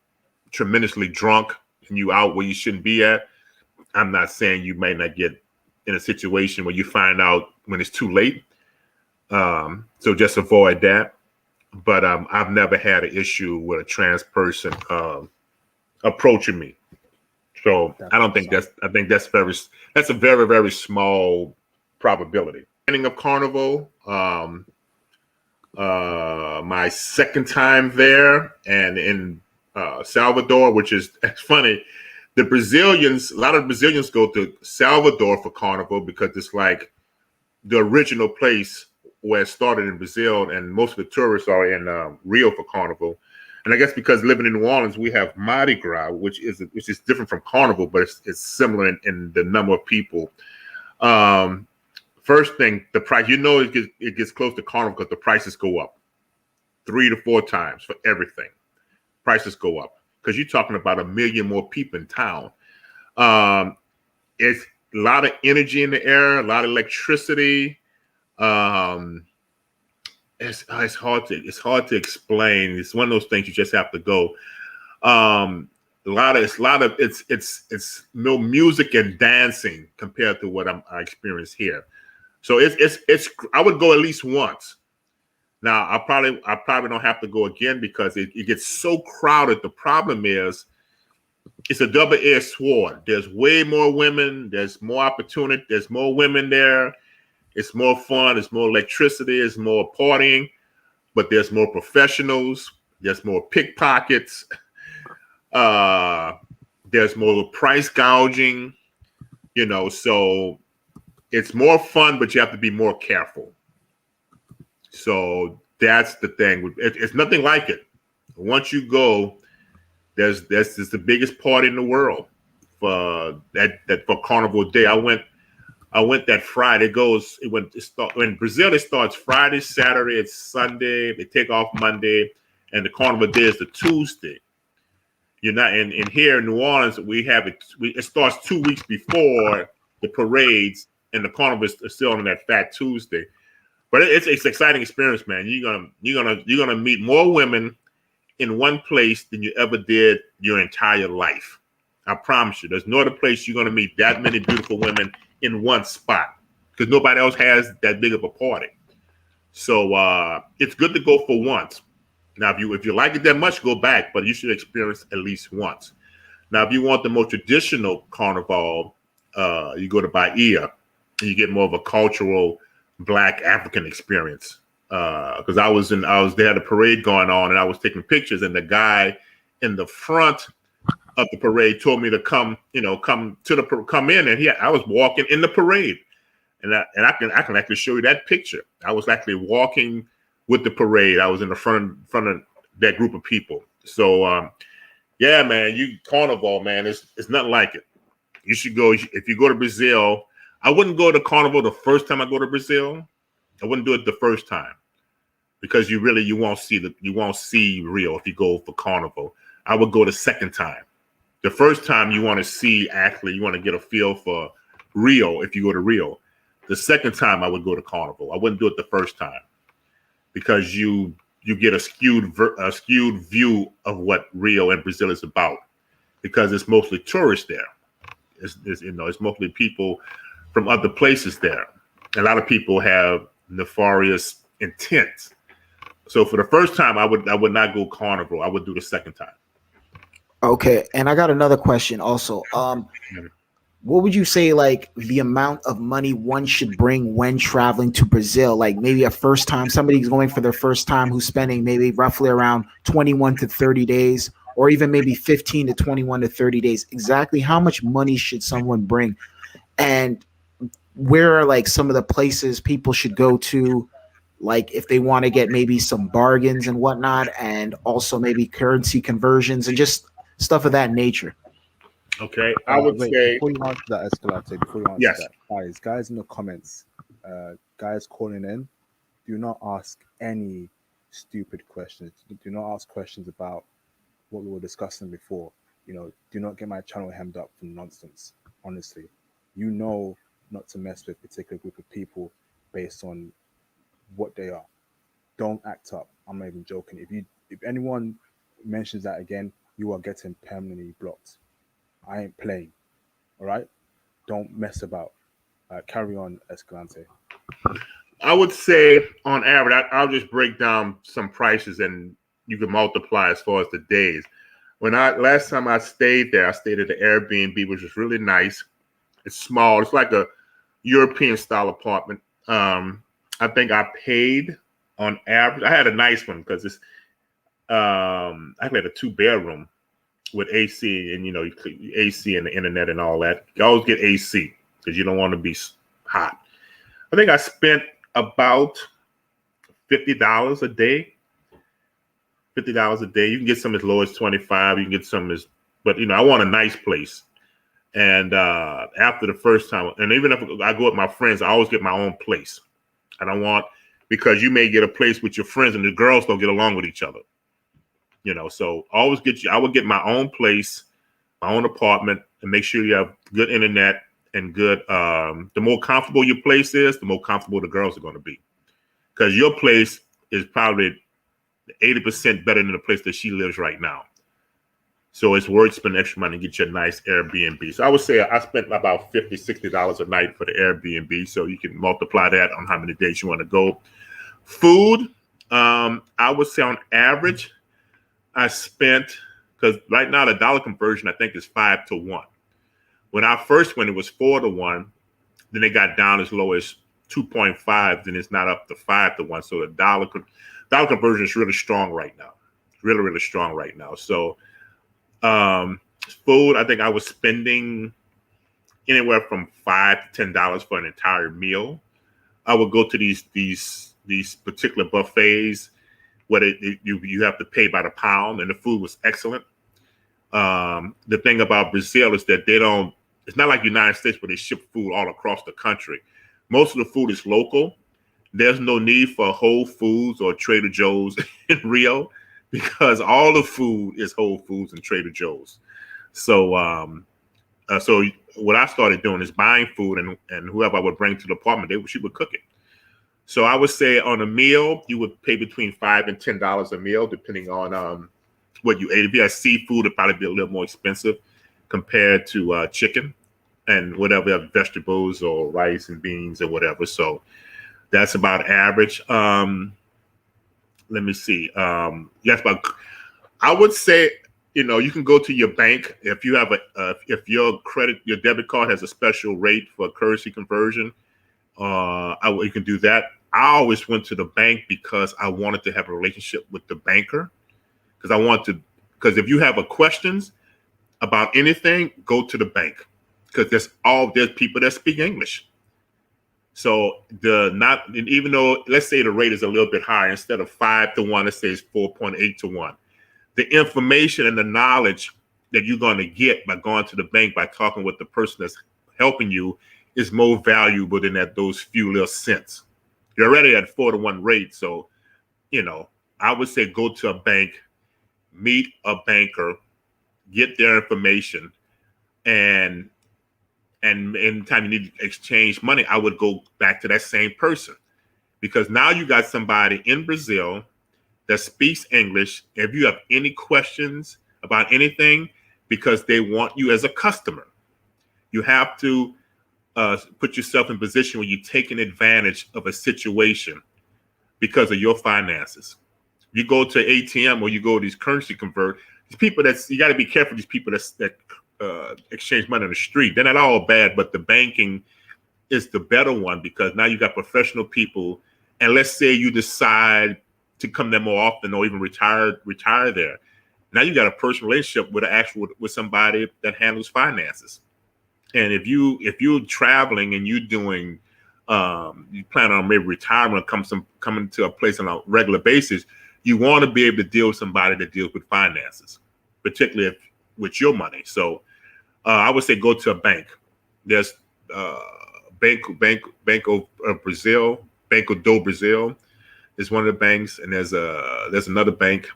tremendously drunk and you out where you shouldn't be at, I'm not saying you may not get in a situation where you find out when it's too late. So just avoid that. But I've never had an issue with a trans person approaching me. So I don't think that's a very, very small probability. Beginning of Carnival, my second time there, and in Salvador, which is funny. A lot of Brazilians go to Salvador for Carnival because it's like the original place where it started in Brazil, and most of the tourists are in Rio for Carnival. And I guess because living in New Orleans, we have Mardi Gras, which is different from Carnival, but it's similar in the number of people. First thing, the price. It gets close to Carnival because the prices go up 3 to 4 times for everything. Prices go up because you're talking about 1 million more people in town. It's a lot of energy in the air, a lot of electricity. It's hard to explain. It's one of those things you just have to go. It's no music and dancing compared to what I experience here. So it's I would go at least once. Now I probably don't have to go again because it gets so crowded. The problem is it's a double-edged sword. There's way more women. There's more opportunity. There's more women there. It's more fun. It's more electricity. It's more partying. But there's more professionals. There's more pickpockets. There's more price gouging. So it's more fun, but you have to be more careful. So that's the thing. It's nothing like it. Once you go, that's the biggest party in the world for for Carnival Day. I went that Friday. In Brazil, it starts Friday, Saturday, and Sunday. They take off Monday, and the Carnival Day is the Tuesday. You're not in here in New Orleans. We have it. It starts 2 weeks before the parades, and the Carnival is still on that Fat Tuesday. But it's an exciting experience, man. You're gonna meet more women in one place than you ever did your entire life. I promise you. There's no other place you're gonna meet that many beautiful women in one spot because nobody else has that big of a party. So it's good to go for once. Now, if you like it that much, go back, but you should experience at least once. Now, if you want the more traditional Carnival, you go to Bahia and you get more of a cultural Black African experience. Because they had a parade going on and I was taking pictures, and the guy in the front of the parade told me to come in, and I was walking in the parade, and I can actually show you that picture. I was actually walking with the parade. I was in the front of that group of people. So yeah, man, Carnival, man, it's nothing like it. You should go. If you go to Brazil, I wouldn't go to Carnival the first time I go to Brazil. I wouldn't do it the first time because you won't see Rio if you go for Carnival. I would go the second time. The first time you want to get a feel for Rio if you go to Rio. The second time I would go to Carnival. I wouldn't do it the first time because you get a skewed view of what Rio and Brazil is about because it's mostly tourists there. It's mostly people from other places there. A lot of people have nefarious intent. So for the first time, I would not go Carnival. I would do the second time. Okay, and I got another question also. What would you say, like, the amount of money one should bring when traveling to Brazil? Like maybe a first time, somebody's going for their first time who's spending maybe roughly around 21 to 30 days, or even maybe 15 to 21 to 30 days. Exactly how much money should someone bring? And where are like some of the places people should go to like if they want to get maybe some bargains and whatnot, and also maybe currency conversions and just stuff of that nature. Okay, I would say before you answer that, Escalante, before you answer yes. that, guys in the comments, guys calling in, do not ask any stupid questions. Do not ask questions about what we were discussing before. Do not get my channel hemmed up for nonsense. Honestly, not to mess with a particular group of people based on what they are. Don't act up. I'm not even joking. If anyone mentions that again, you are getting permanently blocked. I ain't playing. All right? Don't mess about. Carry on, Escalante. I would say on average, I'll just break down some prices and you can multiply as far as the days. Last time I stayed there, I stayed at the Airbnb, which was really nice. It's small. It's like a European style apartment. I think I paid on average. I had a nice one because it's I had a 2-bedroom with AC and AC and the internet and all that. You always get AC because you don't want to be hot. I think I spent about $50 a day. $50 a day. You can get some as low as 25. You can get some but I want a nice place. And after the first time, and even if I go with my friends, I always get my own place. I don't want, because you may get a place with your friends and the girls don't get along with each other. So I would get my own place, my own apartment, and make sure you have good internet and good, the more comfortable your place is, the more comfortable the girls are going to be. Because your place is probably 80% better than the place that she lives right now. So it's worth spending extra money to get you a nice Airbnb. So I would say I spent about $50, $60 a night for the Airbnb. So you can multiply that on how many days you want to go. Food, I would say on average, I spent, because right now the dollar conversion, I think, is 5 to 1. When I first went, it was 4 to 1. Then it got down as low as 2.5. Then it's not up to 5 to 1. So the dollar conversion is really strong right now. Really, really strong right now. So food, I think I was spending anywhere from $5 to $10 for an entire meal. I would go to these particular buffets where you have to pay by the pound, and the food was excellent. The thing about Brazil is that it's not like the United States where they ship food all across the country. Most of the food is local. There's no need for Whole Foods or Trader Joe's in Rio, because all the food is Whole Foods and Trader Joe's. So so what I started doing is buying food, and whoever I would bring to the apartment, she would cook it. So I would say on a meal, you would pay between $5 and $10 a meal, depending on what you ate. If you had seafood, it'd probably be a little more expensive compared to chicken and whatever, vegetables or rice and beans or whatever. So that's about average. Let me see. Yes, but I would say, you can go to your bank if you have if your debit card has a special rate for currency conversion. You can do that. I always went to the bank because I wanted to have a relationship with the banker, because if you have questions about anything, go to the bank, because there's people that speak English. So even though, let's say the rate is a little bit higher, instead of 5 to 1, let's say it's 4.8 to 1. The information and the knowledge that you're going to get by going to the bank, by talking with the person that's helping you, is more valuable than those few little cents. You're already at 4 to 1 rate. So, I would say go to a bank, meet a banker, get their information, and anytime you need to exchange money, I would go back to that same person, because now you got somebody in Brazil that speaks English. If you have any questions about anything, because they want you as a customer, you have to put yourself in a position where you're taking advantage of a situation because of your finances. You go to ATM or you go to these currency convert, these people you got to be careful. These people that exchange money on the street, they're not all bad, but the banking is the better one, because now you got professional people. And let's say you decide to come there more often, or even retire there. Now you got a personal relationship with somebody that handles finances. And if you're traveling and you're doing you plan on maybe retirement or coming to a place on a regular basis, you want to be able to deal with somebody that deals with finances, particularly with your money. So I would say go to a bank. There's Banco of Brazil, Banco do Brazil is one of the banks, and there's another bank,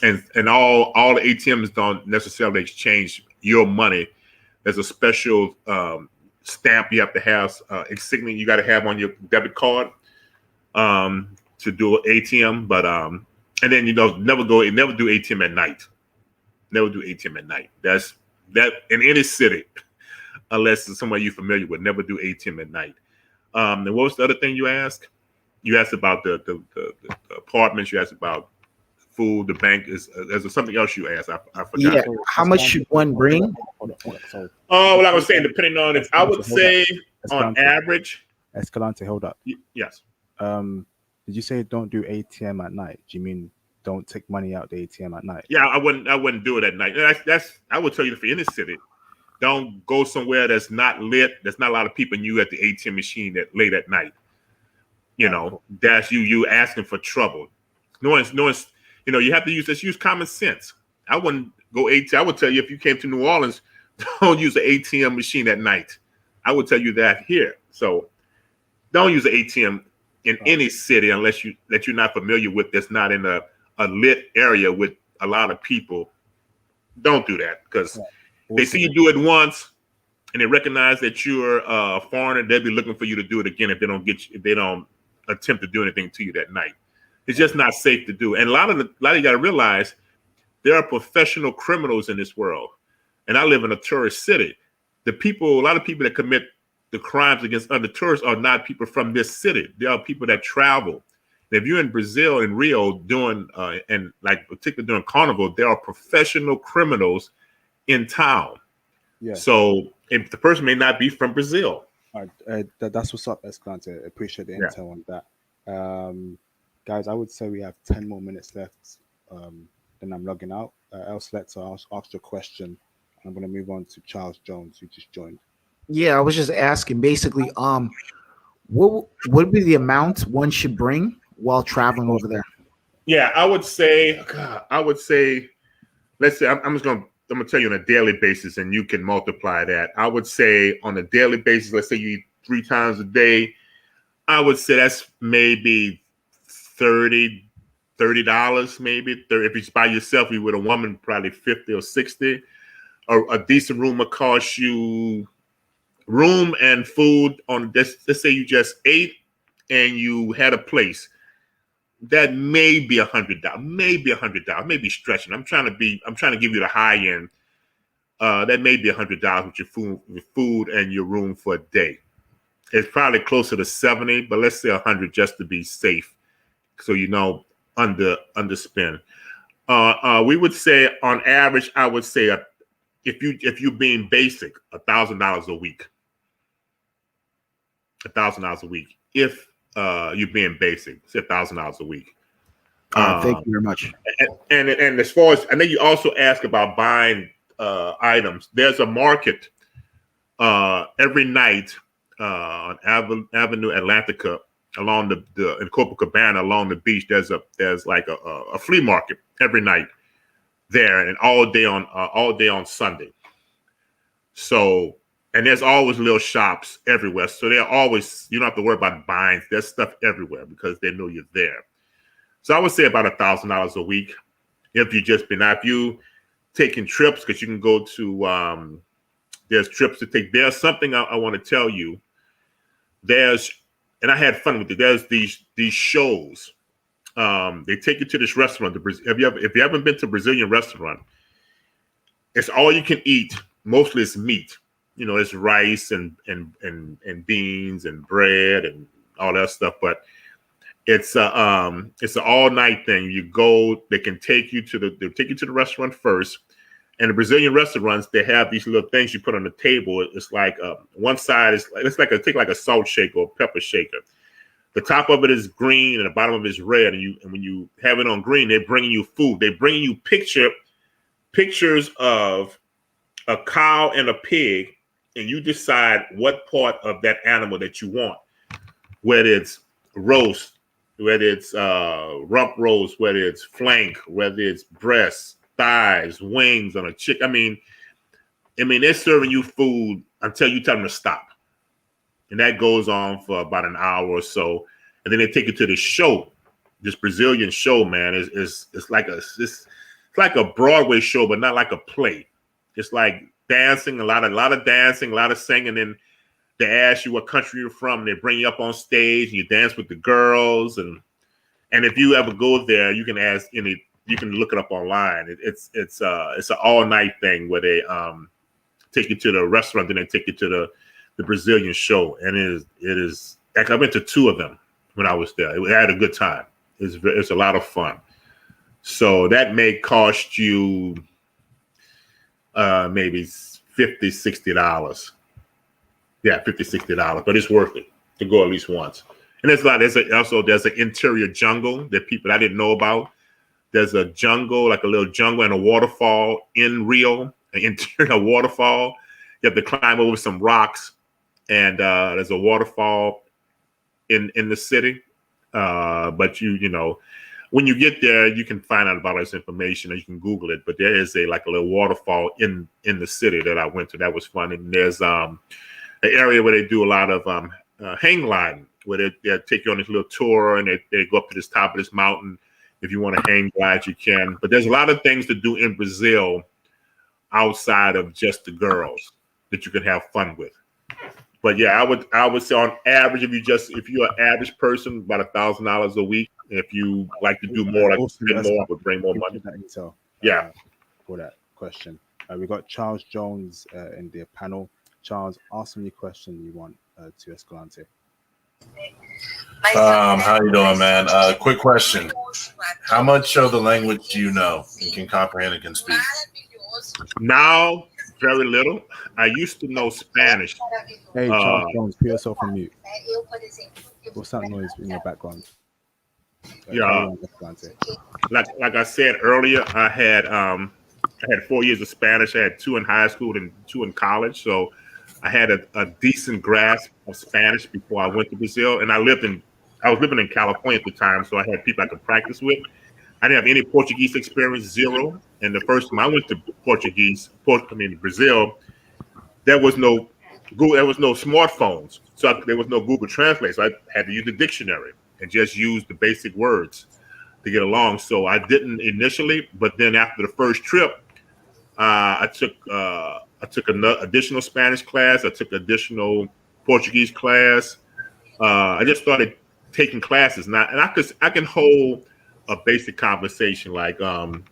and all the ATMs don't necessarily exchange your money. There's a special stamp you have to have, insignia you got to have on your debit card to do ATM. But and then never do ATM at night. Never do ATM at night. That's that in any city, unless it's somewhere you're familiar with. Never do ATM at night. And what was the other thing you asked? You asked about the apartments. You asked about food. The bank is. There's something else you asked. I forgot. Yeah. How much should one bring? Well, I was saying, depending on if I would say on average. Escalante, hold up. Yes. Did you say don't do ATM at night? Do you mean don't take money out the ATM at night? Yeah, I wouldn't do it at night. That's I would tell you, if you're in the city, don't go somewhere that's not lit. There's not a lot of people, and you at the ATM machine that late at night. That's you asking for trouble. No one's. You have to use common sense. I wouldn't go ATM. I would tell you, if you came to New Orleans, don't use the ATM machine at night. I would tell you that here. So don't use the ATM in any city unless you're not familiar with, that's not in a lit area with a lot of people. Don't do that, because they see you do it once and they recognize that you're a foreigner. They'll be looking for you to do it again if they don't attempt to do anything to you that night. It's just not safe to do. And a lot of you got to realize there are professional criminals in this world. And I live in a tourist city. A lot of people that commit the crimes against other tourists are not people from this city. They are people that travel. And if you're in Brazil, in Rio, doing and like particularly during Carnival, there are professional criminals in town. Yeah. So if the person may not be from Brazil. That's what's up, Escalante. I appreciate the intel on that. Guys, I would say we have 10 more minutes left. Then I'm logging out. Else, let's ask your question. I'm going to move on to Charles Jones, who just joined. Yeah, I was just asking, basically, what would be the amount one should bring while traveling over there? Yeah, I would say, let's say, I'm going to tell you on a daily basis, and you can multiply that. I would say on a daily basis, let's say you eat 3 times a day, I would say that's maybe $30, maybe. If it's by yourself, you with a woman, probably 50 or 60. A decent room will cost you room and food on this. Let's say you just ate and you had a place. That may be $100, maybe stretching. I'm trying to give you the high end. That may be $100 with your food and your room for a day. It's probably closer to 70, but let's say 100 just to be safe. So underspend. We would say on average, I would say if you being basic, $1,000 a week. $1,000 a week. If you're being basic, say $1,000 a week. Thank you very much. And as far as I know, you also ask about buying items. There's a market every night on Avenue Atlantica along the in Copacabana along the beach. There's like a flea market every night there, and all day on Sunday. So, and there's always little shops everywhere. So they're always, you don't have to worry about buying. There's stuff everywhere because they know you're there. So I would say about $1,000 a week if you just been out. If you taking trips, because you can go to there's trips to take. There's something I want to tell you. And I had fun with it. There's these shows. They take you to this restaurant. If you haven't been to a Brazilian restaurant, it's all you can eat. Mostly it's meat. It's rice and beans and bread and all that stuff. But it's an all night thing. You go. They take you to the restaurant first. And the Brazilian restaurants, they have these little things you put on the table. It's like one side is take like a salt shaker or a pepper shaker. The top of it is green and the bottom of it is red. And when you have it on green, they're bringing you food. They're bringing you pictures of a cow and a pig, and you decide what part of that animal that you want. whether it's roast, whether it's rump roast, whether it's flank, whether it's breasts, thighs, wings on a chick. I mean, they're serving you food until you tell them to stop, and that goes on for about an hour or so, and then they take you to the show. This Brazilian show, man, is it's like a Broadway show, but not like a play. It's like dancing, a lot of dancing, a lot of singing, and they ask you what country you're from, and they bring you up on stage, and you dance with the girls, and if you ever go there, you can you can look it up online. It's an all night thing where they take you to the restaurant, then they take you to the Brazilian show, and it is. I went to 2 of them when I was there. I had a good time. It's a lot of fun. So that may cost you maybe $50, $60. Yeah, $50, $60, but it's worth it to go at least once. And there's an interior jungle that people I didn't know about. There's a jungle, like a little jungle and a waterfall in Rio, an interior waterfall. You have to climb over some rocks, and there's a waterfall in the city. But you know, when you get there, you can find out about this information, or you can Google it. But there is a little waterfall in the city that I went to. That was fun. And there's an area where they do a lot of hang gliding, where they take you on this little tour, and they go up to this top of this mountain. If you want to hang glide, you can. But there's a lot of things to do in Brazil outside of just the girls that you can have fun with. But yeah, I would say on average, if you're an average person, about $1,000 a week. If you like to do more, like spend more, would bring more money. Yeah. For that question, we got Charles Jones in the panel. Charles, ask me a question you want to Escalante. How you doing, man? Quick question: how much of the language do you know and can comprehend and can speak? Now, very little. I used to know Spanish. Hey, Charles Jones, put yourself on mute. What's that noise in your background? Yeah, like I said earlier, I had 4 years of Spanish. I had 2 in high school and 2 in college, so I had a decent grasp of Spanish before I went to Brazil. And I was living in California at the time, so I had people I could practice with. I didn't have any Portuguese experience, 0. And the first time I went to Brazil, there was no Google, there was no smartphones, so there was no Google Translate. So I had to use the dictionary and just use the basic words to get along. So I didn't initially, but then after the first trip, I took an additional Spanish class. I took additional Portuguese class. I just started taking classes now, and I can hold a basic conversation like, hello,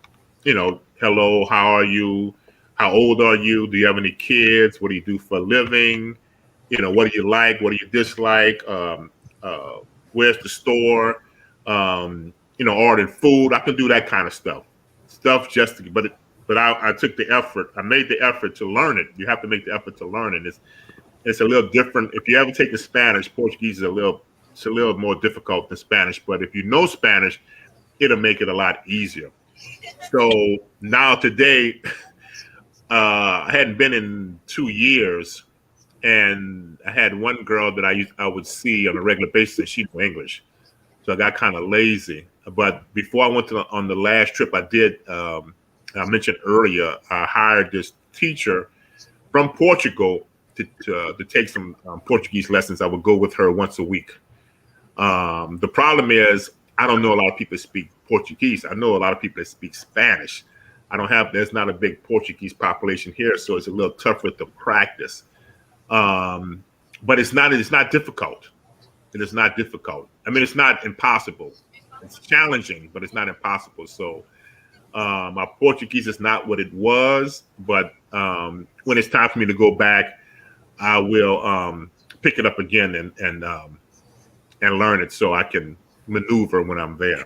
how are you? How old are you? Do you have any kids? What do you do for a living? What do you like? What do you dislike? Where's the store? Ordering food. I can do that kind of stuff. But I took the effort. I made the effort to learn it. You have to make the effort to learn it. It's a little different. If you ever take the Spanish, Portuguese is a little more difficult than Spanish. But if you know Spanish, it'll make it a lot easier. So now today, I hadn't been in 2 years, and I had one girl that I would see on a regular basis, and she knew English. So I got kind of lazy. But before I went on the last trip, I did. I mentioned earlier, I hired this teacher from Portugal to take some Portuguese lessons. I would go with her once a week. The problem is I don't know a lot of people that speak Portuguese. I know a lot of people that speak Spanish. There's not a big Portuguese population here, so it's a little tougher to practice. But it's not difficult. It is not difficult. I mean, it's not impossible. It's challenging, but it's not impossible. So my Portuguese is not what it was, but when it's time for me to go back, I will pick it up again and learn it so I can maneuver when I'm there.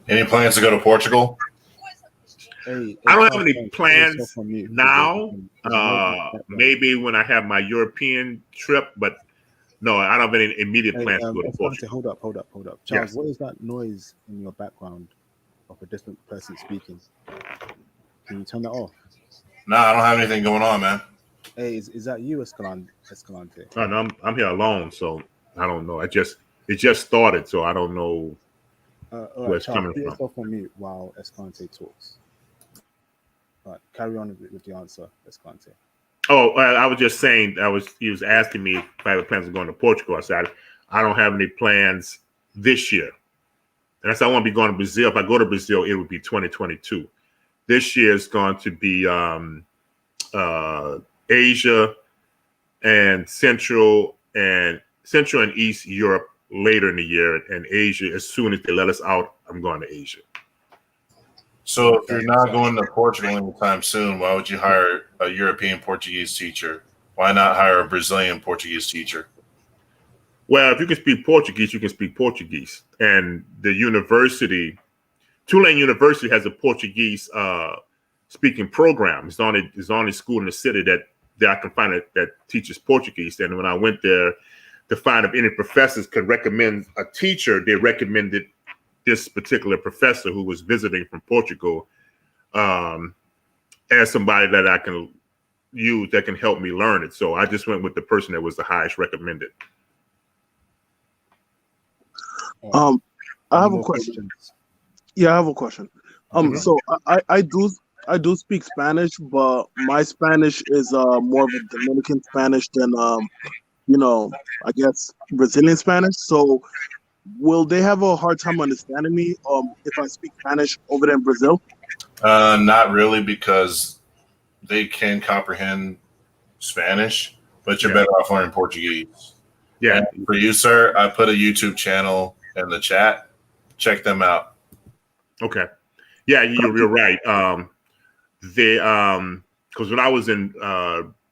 Any plans to go to Portugal? I don't have any plans now. Maybe when I have my European trip, but no, I don't have any immediate plans to go to Portugal. Hold up. Charles, what is that noise in your background of a distant person speaking? Can you turn that off? No, I don't have anything going on, man. Hey, is that you, Escalante? No, I'm here alone, so I don't know. It just started, so I don't know All where right, it's Charles, coming put from. yourself on mute while Escalante talks. All right, carry on with the answer, Escalante. Oh, I was just saying. He was asking me if I have plans of going to Portugal. I said I don't have any plans this year, and I said I want to be going to Brazil. If I go to Brazil, it would be 2022. This year is going to be Asia and Central and East Europe later in the year, and Asia as soon as they let us out. I'm going to Asia. So if you're not going to Portugal anytime soon, why would you hire a European Portuguese teacher? Why not hire a Brazilian Portuguese teacher? Well, if you can speak Portuguese, you can speak Portuguese. And the university, Tulane University, has a Portuguese speaking program. It's the only school in the city that I can find that teaches Portuguese. And when I went there to find if any professors could recommend a teacher, they recommended this particular professor who was visiting from Portugal as somebody that I can use that can help me learn it. So I just went with the person that was the highest recommended. I have a question. Yeah, I have a question. So I do speak Spanish, but my Spanish is more of a Dominican Spanish than I guess Brazilian Spanish. So will they have a hard time understanding me if I speak Spanish over there in Brazil? Not really, because they can comprehend Spanish, but you're better off learning Portuguese. Yeah. And for you, sir, I put a YouTube channel in the chat. Check them out. Okay. Yeah, you're right. Because when I was in,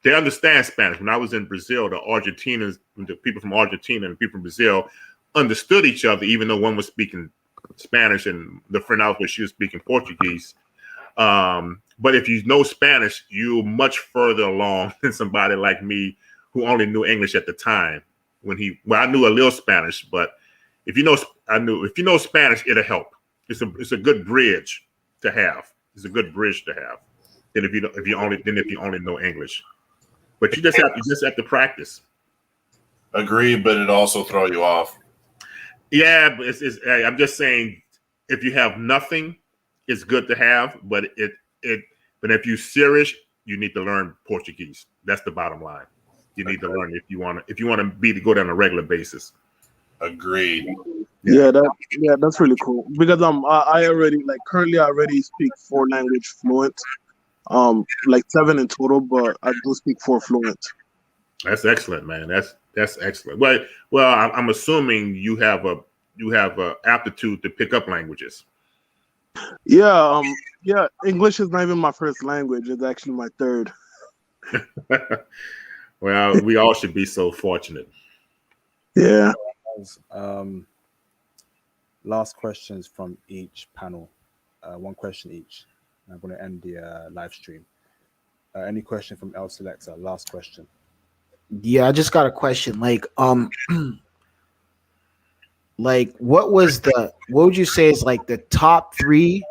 they understand Spanish. When I was in Brazil, the people from Argentina and the people from Brazil understood each other, even though one was speaking Spanish and the friend I was with, she was speaking Portuguese. But if you know Spanish, you're much further along than somebody like me who only knew English at the time. I knew a little Spanish, but if you know Spanish, it'll help. It's a good bridge to have. It's a good bridge to have. Than if you only know English. But you just have to practice. Agree, but it also throw you off. Yeah, but I'm just saying, if you have nothing, it's good to have. But if you're serious, you need to learn Portuguese. That's the bottom line. You need to learn if you want to go down on a regular basis. Agreed. Yeah, that's really cool, because I already currently I already speak 4 language fluent, 7 in total, but I do speak 4 fluent. That's excellent, man. That's excellent. Well, I'm assuming you have a aptitude to pick up languages. Yeah, English is not even my first language; it's actually my third. Well, we all should be so fortunate. Yeah. Last questions from each panel. 1 question each. I'm going to end the live stream. Any question from El Selector? Last question. Yeah, I just got a question. What would you say is the top 3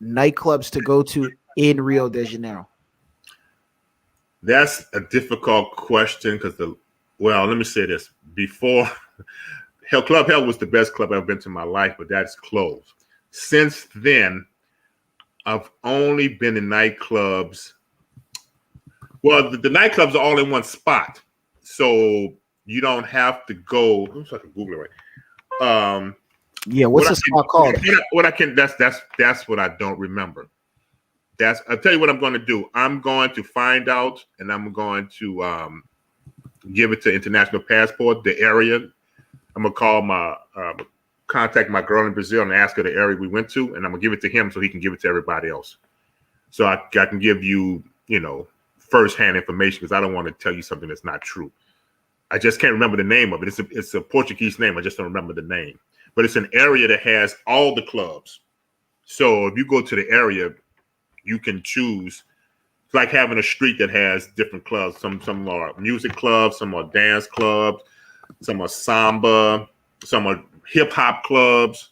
nightclubs to go to in Rio de Janeiro? That's a difficult question because let me say this. Before, Club Hell was the best club I've ever been to in my life, but that's closed. Since then, I've only been in nightclubs. Well, the nightclubs are all in one spot, so you don't have to go. I'm sorry, I can Google it right. Yeah, what's the spot called? That's what I don't remember. I'll tell you what I'm going to do. I'm going to find out, and I'm going to give it to International Passport, the area. I'm going to call contact my girl in Brazil and ask her the area we went to, and I'm going to give it to him so he can give it to everybody else. So I can give you, first-hand information, because I don't want to tell you something that's not true. I just can't remember the name of it. It's a Portuguese name. I just don't remember the name. But it's an area that has all the clubs. So if you go to the area, you can choose. It's like having a street that has different clubs. Some are music clubs, some are dance clubs, some are samba, some are hip hop clubs.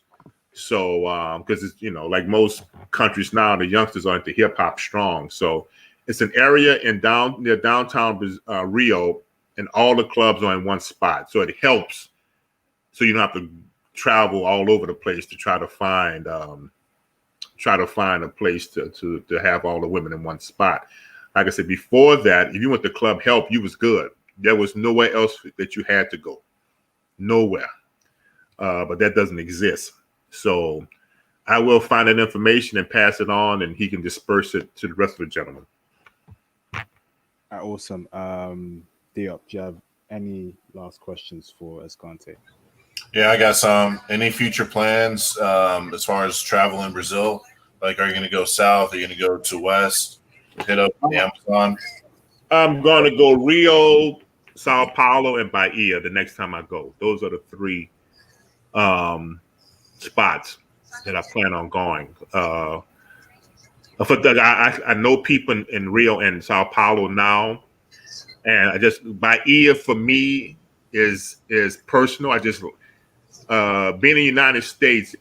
So because it's like most countries now, the youngsters are into hip hop strong. So it's an area near downtown Rio, and all the clubs are in one spot. So it helps so you don't have to travel all over the place to try to find a place to have all the women in one spot. Like I said before that, if you went to Club Help, you was good. There was nowhere else that you had to go, nowhere. But that doesn't exist. So I will find that information and pass it on, and he can disperse it to the rest of the gentlemen. Awesome. Diop, do you have any last questions for Escalante? Yeah, I got some. Any future plans as far as travel in Brazil? Like, are you going to go south? Are you going to go to west? Hit up the Amazon? I'm going to go Rio, Sao Paulo, and Bahia the next time I go. Those are the three spots that I plan on going. I know people in Rio and Sao Paulo now, and I just Bahia for me is personal. I just being in the United States,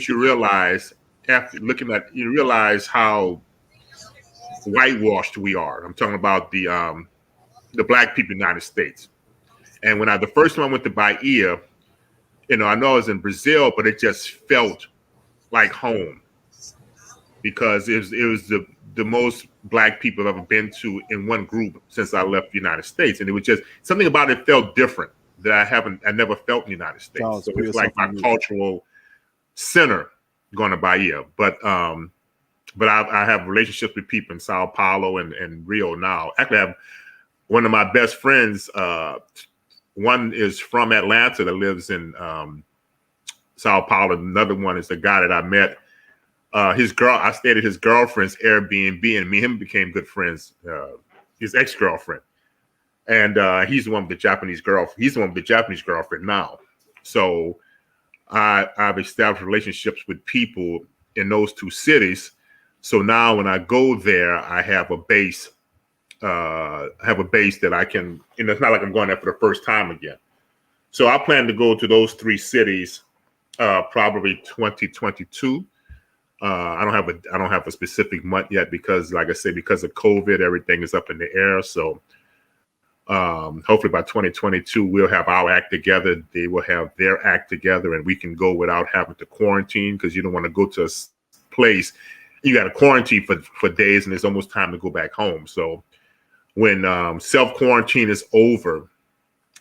you realize after looking at you realize how whitewashed we are. I'm talking about the black people in the United States. And when the first time I went to Bahia, I know I was in Brazil, but it just felt like home because it was the most black people I've ever been to in one group since I left the United States. And it was just something about it felt different that I never felt in the United States. Charles, so it's like my cultural center going to Bahia. But I have relationships with people in Sao Paulo and Rio now. Actually, I have one of my best friends. One is from Atlanta that lives in Sao Paulo. Another one is the guy that I met. I stayed at his girlfriend's Airbnb, and me and him became good friends. His ex-girlfriend, and he's the one with the Japanese girlfriend. He's the one with the Japanese girlfriend now. So I've established relationships with people in those two cities. So now when I go there, I have a base. That I can. It's not like I'm going there for the first time again. So I plan to go to those three cities, probably 2022. I don't have a specific month yet because, like I said, because of COVID, everything is up in the air. So hopefully by 2022, we'll have our act together. They will have their act together, and we can go without having to quarantine because you don't want to go to a place. You got to quarantine for days, and it's almost time to go back home. So when self-quarantine is over,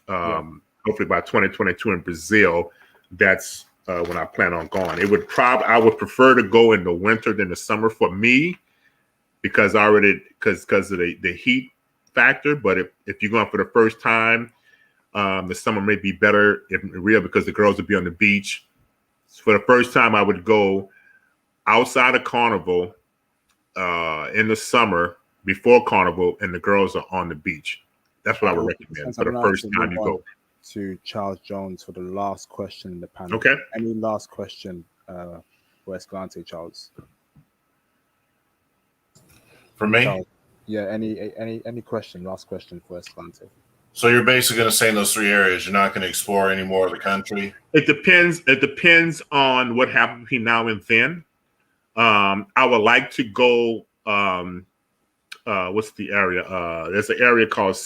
hopefully by 2022 in Brazil, that's when I plan on going. I would prefer to go in the winter than the summer for me because of the heat factor. But if you're going for the first time, the summer may be better in Rio because the girls will be on the beach. For the first time, I would go outside of Carnival in the summer before Carnival, and the girls are on the beach. That's what I would recommend for the first time you go. To Charles Jones for the last question in the panel. Okay. Any last question for Escalante, Charles? For me? Charles, yeah. Any question? Last question for Escalante. So you're basically going to stay in those three areas. You're not going to explore any more of the country. It depends. It depends on what happens between now and then. I would like to go. What's the area? There's an area called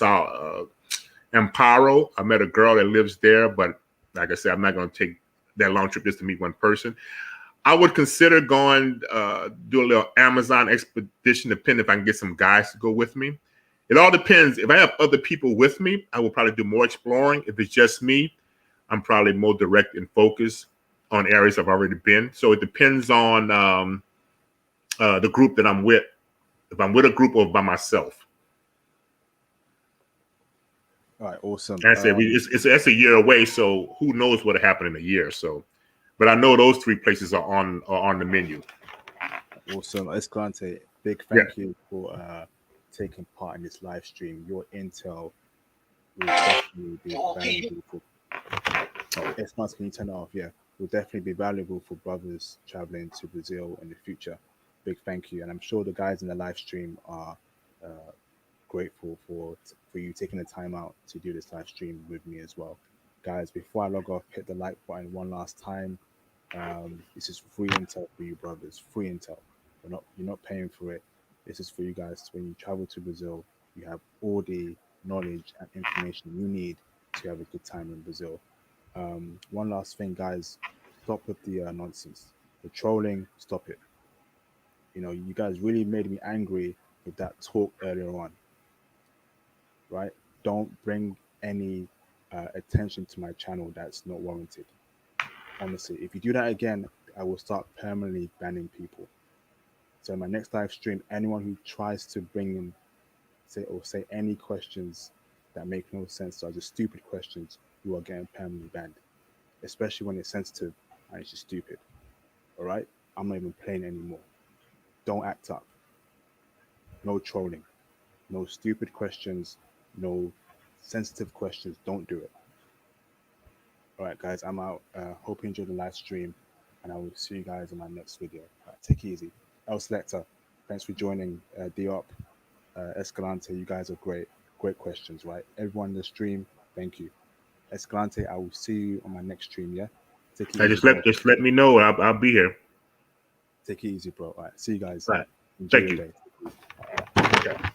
Amparo. I met a girl that lives there, but like I said, I'm not going to take that long trip just to meet one person. I would consider going do a little Amazon expedition, depending if I can get some guys to go with me. It all depends. If I have other people with me, I will probably do more exploring. If it's just me, I'm probably more direct and focused on areas I've already been. So it depends on the group that I'm with. If I'm with a group or by myself. All right, awesome. I said that's a year away, so who knows what'll happen in a year? So, but I know those three places are on the menu. Awesome, Escalante. Big thank you for taking part in this live stream. Your intel will definitely be valuable for. Escalante, can you turn it off? Yeah, will definitely be valuable for brothers traveling to Brazil in the future. Big thank you, and I'm sure the guys in the live stream are grateful for you taking the time out to do this live stream with me as well. Guys, before I log off, hit the like button one last time. This is free intel for you brothers, free intel. You're not paying for it. This is for you guys. When you travel to Brazil, you have all the knowledge and information you need to have a good time in Brazil. One last thing, guys, stop with the nonsense. The trolling, stop it. You guys really made me angry with that talk earlier on, right? Don't bring any attention to my channel that's not warranted. Honestly, if you do that again, I will start permanently banning people. So in my next live stream, anyone who tries to bring in say any questions that make no sense or just stupid questions, you are getting permanently banned. Especially when it's sensitive and it's just stupid. All right? I'm not even playing anymore. Don't act up. No trolling. No stupid questions. No sensitive questions. Don't do it. All right, guys, I'm out. Hope you enjoyed the live stream, and I will see you guys in my next video. Take it easy. El Selector, thanks for joining. Diop, Escalante, you guys are great. Great questions, right? Everyone in the stream, thank you. Escalante, I will see you on my next stream, yeah? Take it easy, bro. Just let me know. I'll be here. Take it easy, bro. All right, see you guys. All right. Enjoy Thank your you. day. Okay.